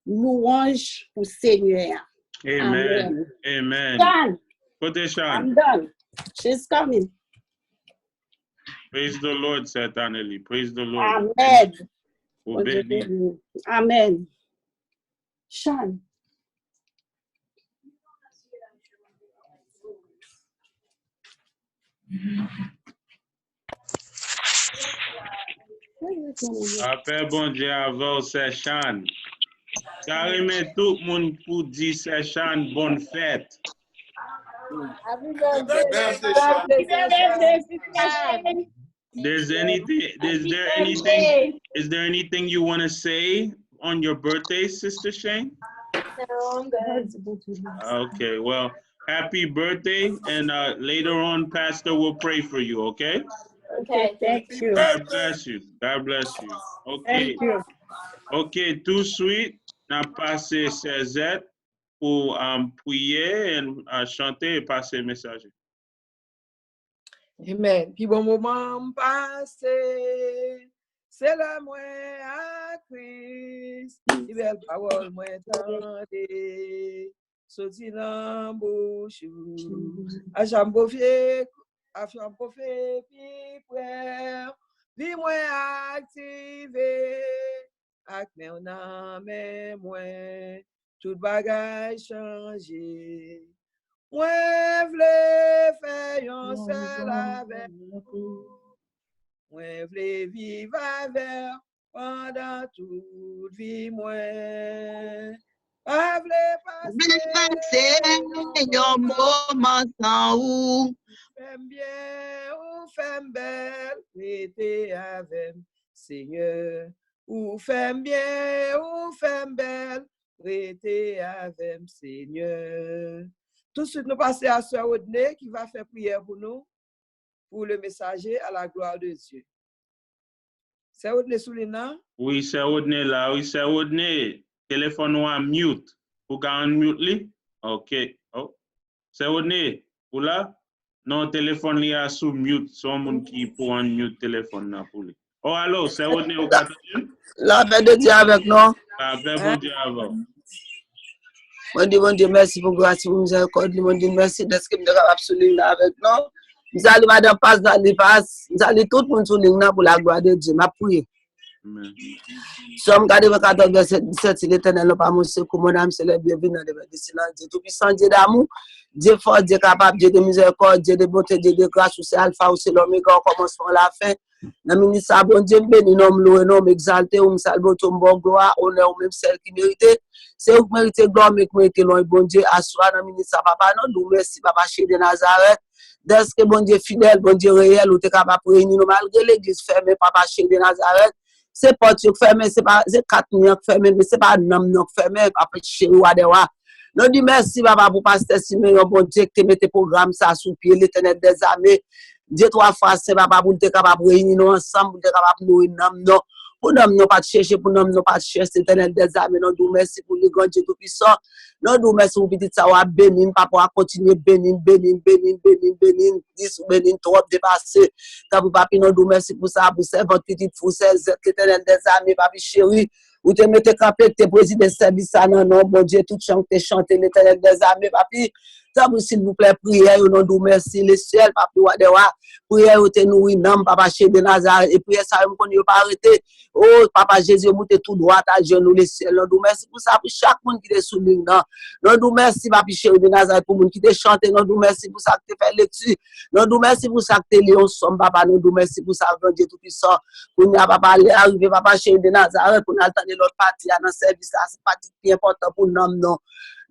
Louange pour Seigneur. Amen. Amen. Sean, Côté Sean. I'm done. She's coming. Praise the Lord, certainly. Praise the Lord. Amen. Obey. Amen. Sean. Après, bon Dieu, avant, c'est Sean. Carrément, tout le monde pour dire c'est Sean, bonne fête. Is there anything you want to say on your birthday, Sister Shane? No, I'm good. Okay, well, happy birthday, and later on, Pastor will pray for you, okay? Okay, thank you. God bless you. God bless you. Okay. Thank you. Okay, tout de suite, on a passé César pour prier et chanter et passer le message. Amen. Puis bon moment passé, c'est la moi à Christ. Die belle parole moi tendez, sorti dans bouche. A jambo fait, puis frère, vie moi activé, ak mais on a même moi, tout bagage changé. Moi vle faire yon seul avec vous. Moi vle vivre avec pendant toute vie moi. Pas vle passer yon moment sans ou. Femme bien ou femme belle, restez avec Seigneur. Ou femme bien ou femme belle, restez avec Seigneur. Tout de suite, nous passons à Sœur Odney qui va faire prière pour nous, pour le messager à la gloire de Dieu. Sœur Odney Soulina? Oui, Sœur Odney là. Oui, Sœur Odney. Téléphone ou en mute. Pour qu'on mute li? OK. Oh. Sœur Odney, ou là? Non, téléphone li a sous mute. Son monde qui pour en mute téléphone là pour lui. Oh, allô, Sœur Odney, ou pas entendu? La paix de Dieu avec nous. La paix de Dieu avec. Bon Dieu, merci pour grâce, pour miséricorde. Bon Dieu, merci de ce que nous avons absolument avec nous. Nous allons Madame Passe dans les passes. Nous allons tout le monde sur l'île pour la gloire de Dieu. Ma prière. Somme 14, verset 17, l'Éternel n'a pas mon secours, mon âme, c'est le bienvenu dans le destinant. Dieu tout-puissant, Dieu d'amour, Dieu fort, Dieu capable, Dieu de miséricorde, Dieu de bonté, Dieu de grâce, ou c'est Alpha, ou c'est l'Oméga, au commencement, la fin. Dans le ministère, bon Dieu, béni, nom loué, nom exalté, ou m'salve, ton bon gloire, honneur, ou même celle qui méritait. C'est vous qui méritez gloire, mais qui méritez loin, bon Dieu, assoir dans le ministère, papa, non, nous merci, papa, chez de Nazareth. Dès que bon Dieu fidèle, bon Dieu réel, ou t'es capable de réunir, malgré l'église fermée, papa, chez de Nazareth. C'est pas tu fermé, c'est pas 4 millions fermé, mais c'est pas nom fermé, après chez ou adewa. Nous dit merci papa pour pasteur Simeon, bon Dieu que tu mettez programme ça sous pied l'Éternel des armées. Dieu trois fois c'est papa pour être capable de réunir nous ensemble, pour être capable de nous non. Pour nous pas chercher, pour nous pas chercher l'Éternel des armées. Nous merci pour le grand Dieu tout puissant. Nous merci pour petit ça va bénir, papa à continuer bénir, béni, trop dépassé. Quand papi nous merci pour ça, pour ça votre petite fou, c'est l'Éternel des armées, papi chéri. Ou te mettez campé, te président service à non, bon Dieu, tout chante, chanter l'Éternel des armées, papi. S'il vous plaît, prière, nous nous merci, le ciel, papi, wadewa, prière, te nourri, nam, papa, chez de Nazareth, et prière, ça, nous ne pas arrêter. Oh, papa, Jésus, monte tout droit à genoux, le ciel, nous nous merci pour ça, pour chaque monde qui est sous nous, nous nous merci, papi, chez de Nazareth, pour monde qui te chante, nous nous merci pour ça que tu fais lecture, nous nous merci pour ça que tu es lion, somme, papa, nous nous merci pour ça, grand Dieu tout puissant, pour nous, papa, arriver, papa, chez de Nazareth, pour nous attendre l'autre partie, dans le service, c'est partie qui est important pour nous, non.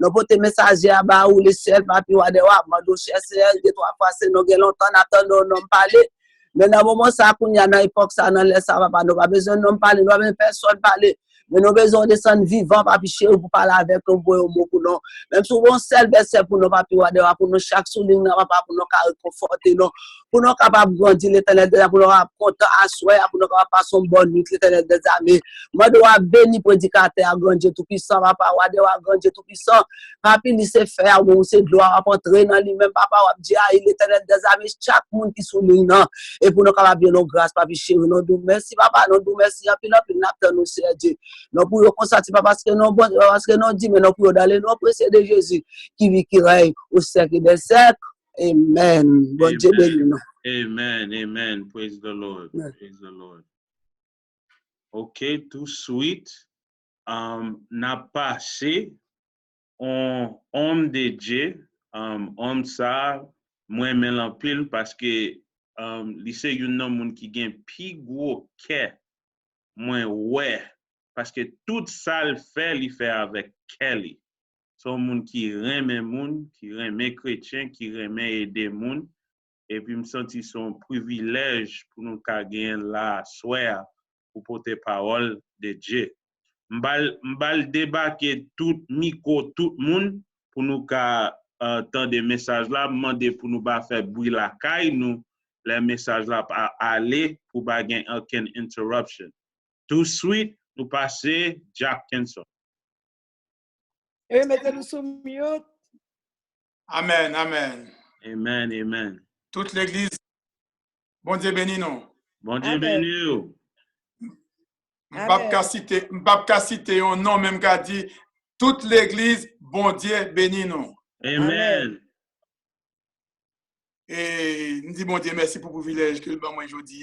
Nous portons messager à bas ou les ciels, papi, wadewa, mando chercher, deux, trois fois, c'est nous, longtemps, attendons, nous parler. Mais dans le moment ça, qu'on y a dans l'époque, ça, dans les ça, papa, nous pas besoin de nous parler, nous pas besoin de personne parler. Mais nous avons besoin de descendre vivant, papi chéri, pour parler avec nous, pour nous. Même si on seul verset pour nous, papi, pour nous chaque souligne, papa, pour nous réconforter, pour nous capables de grandir l'éternel, pour nous content à soi, pour nous capables passer une bonne nuit, l'éternel des amis. Moi, dois bénir prédicateur, grandir tout puissant, papa, dois grandir tout puissant. Papi, il sait faire, ou c'est gloire à entrer dans lui-même, papa, ou dire, l'éternel des amis, chaque monde qui souligne, et pour nous capables de nos grâces, papi chéri, nous disons merci, papa, nous disons merci, nous c'est Dieu. Nous pouvons constater pas parce que nous bon, parce que nous dit mais nous pouvons d'aller nous presser de Jésus qui vit qui règne au siècle des siècles. Amen. Bon Dieu béni nous. Amen. Amen. Praise the Lord. Praise the Lord. OK, tout de suite, n'a passé un homme de Dieu, homme ça, moi m'en pile parce que lycée une homme qui gagne plus gros que moi ouais. Parce que tout ça le fait, il fait avec Kelly. Son monde qui remet monde, qui remet chrétien, qui remet aider monde. Et puis me sentis son privilège pour nous gagner la soir pour porter parole de Dieu. M'bal débarquer tout micro tout monde pour nous tant des messages là, demander pour nous pas faire bruit la caille nous les messages là aller pour pas gagner aucune interruption. Tout de suite nous passer Jack Kenson. Et mettez-nous sous mute. Amen, amen. Amen, amen. Toute l'église, bon Dieu béni nous. Bon Dieu béni nous. M'pap ka citer un nom même qu'a dit toute l'église, bon Dieu béni nous. Amen. Et nous disons bon Dieu merci pour le privilège que le bon moi aujourd'hui.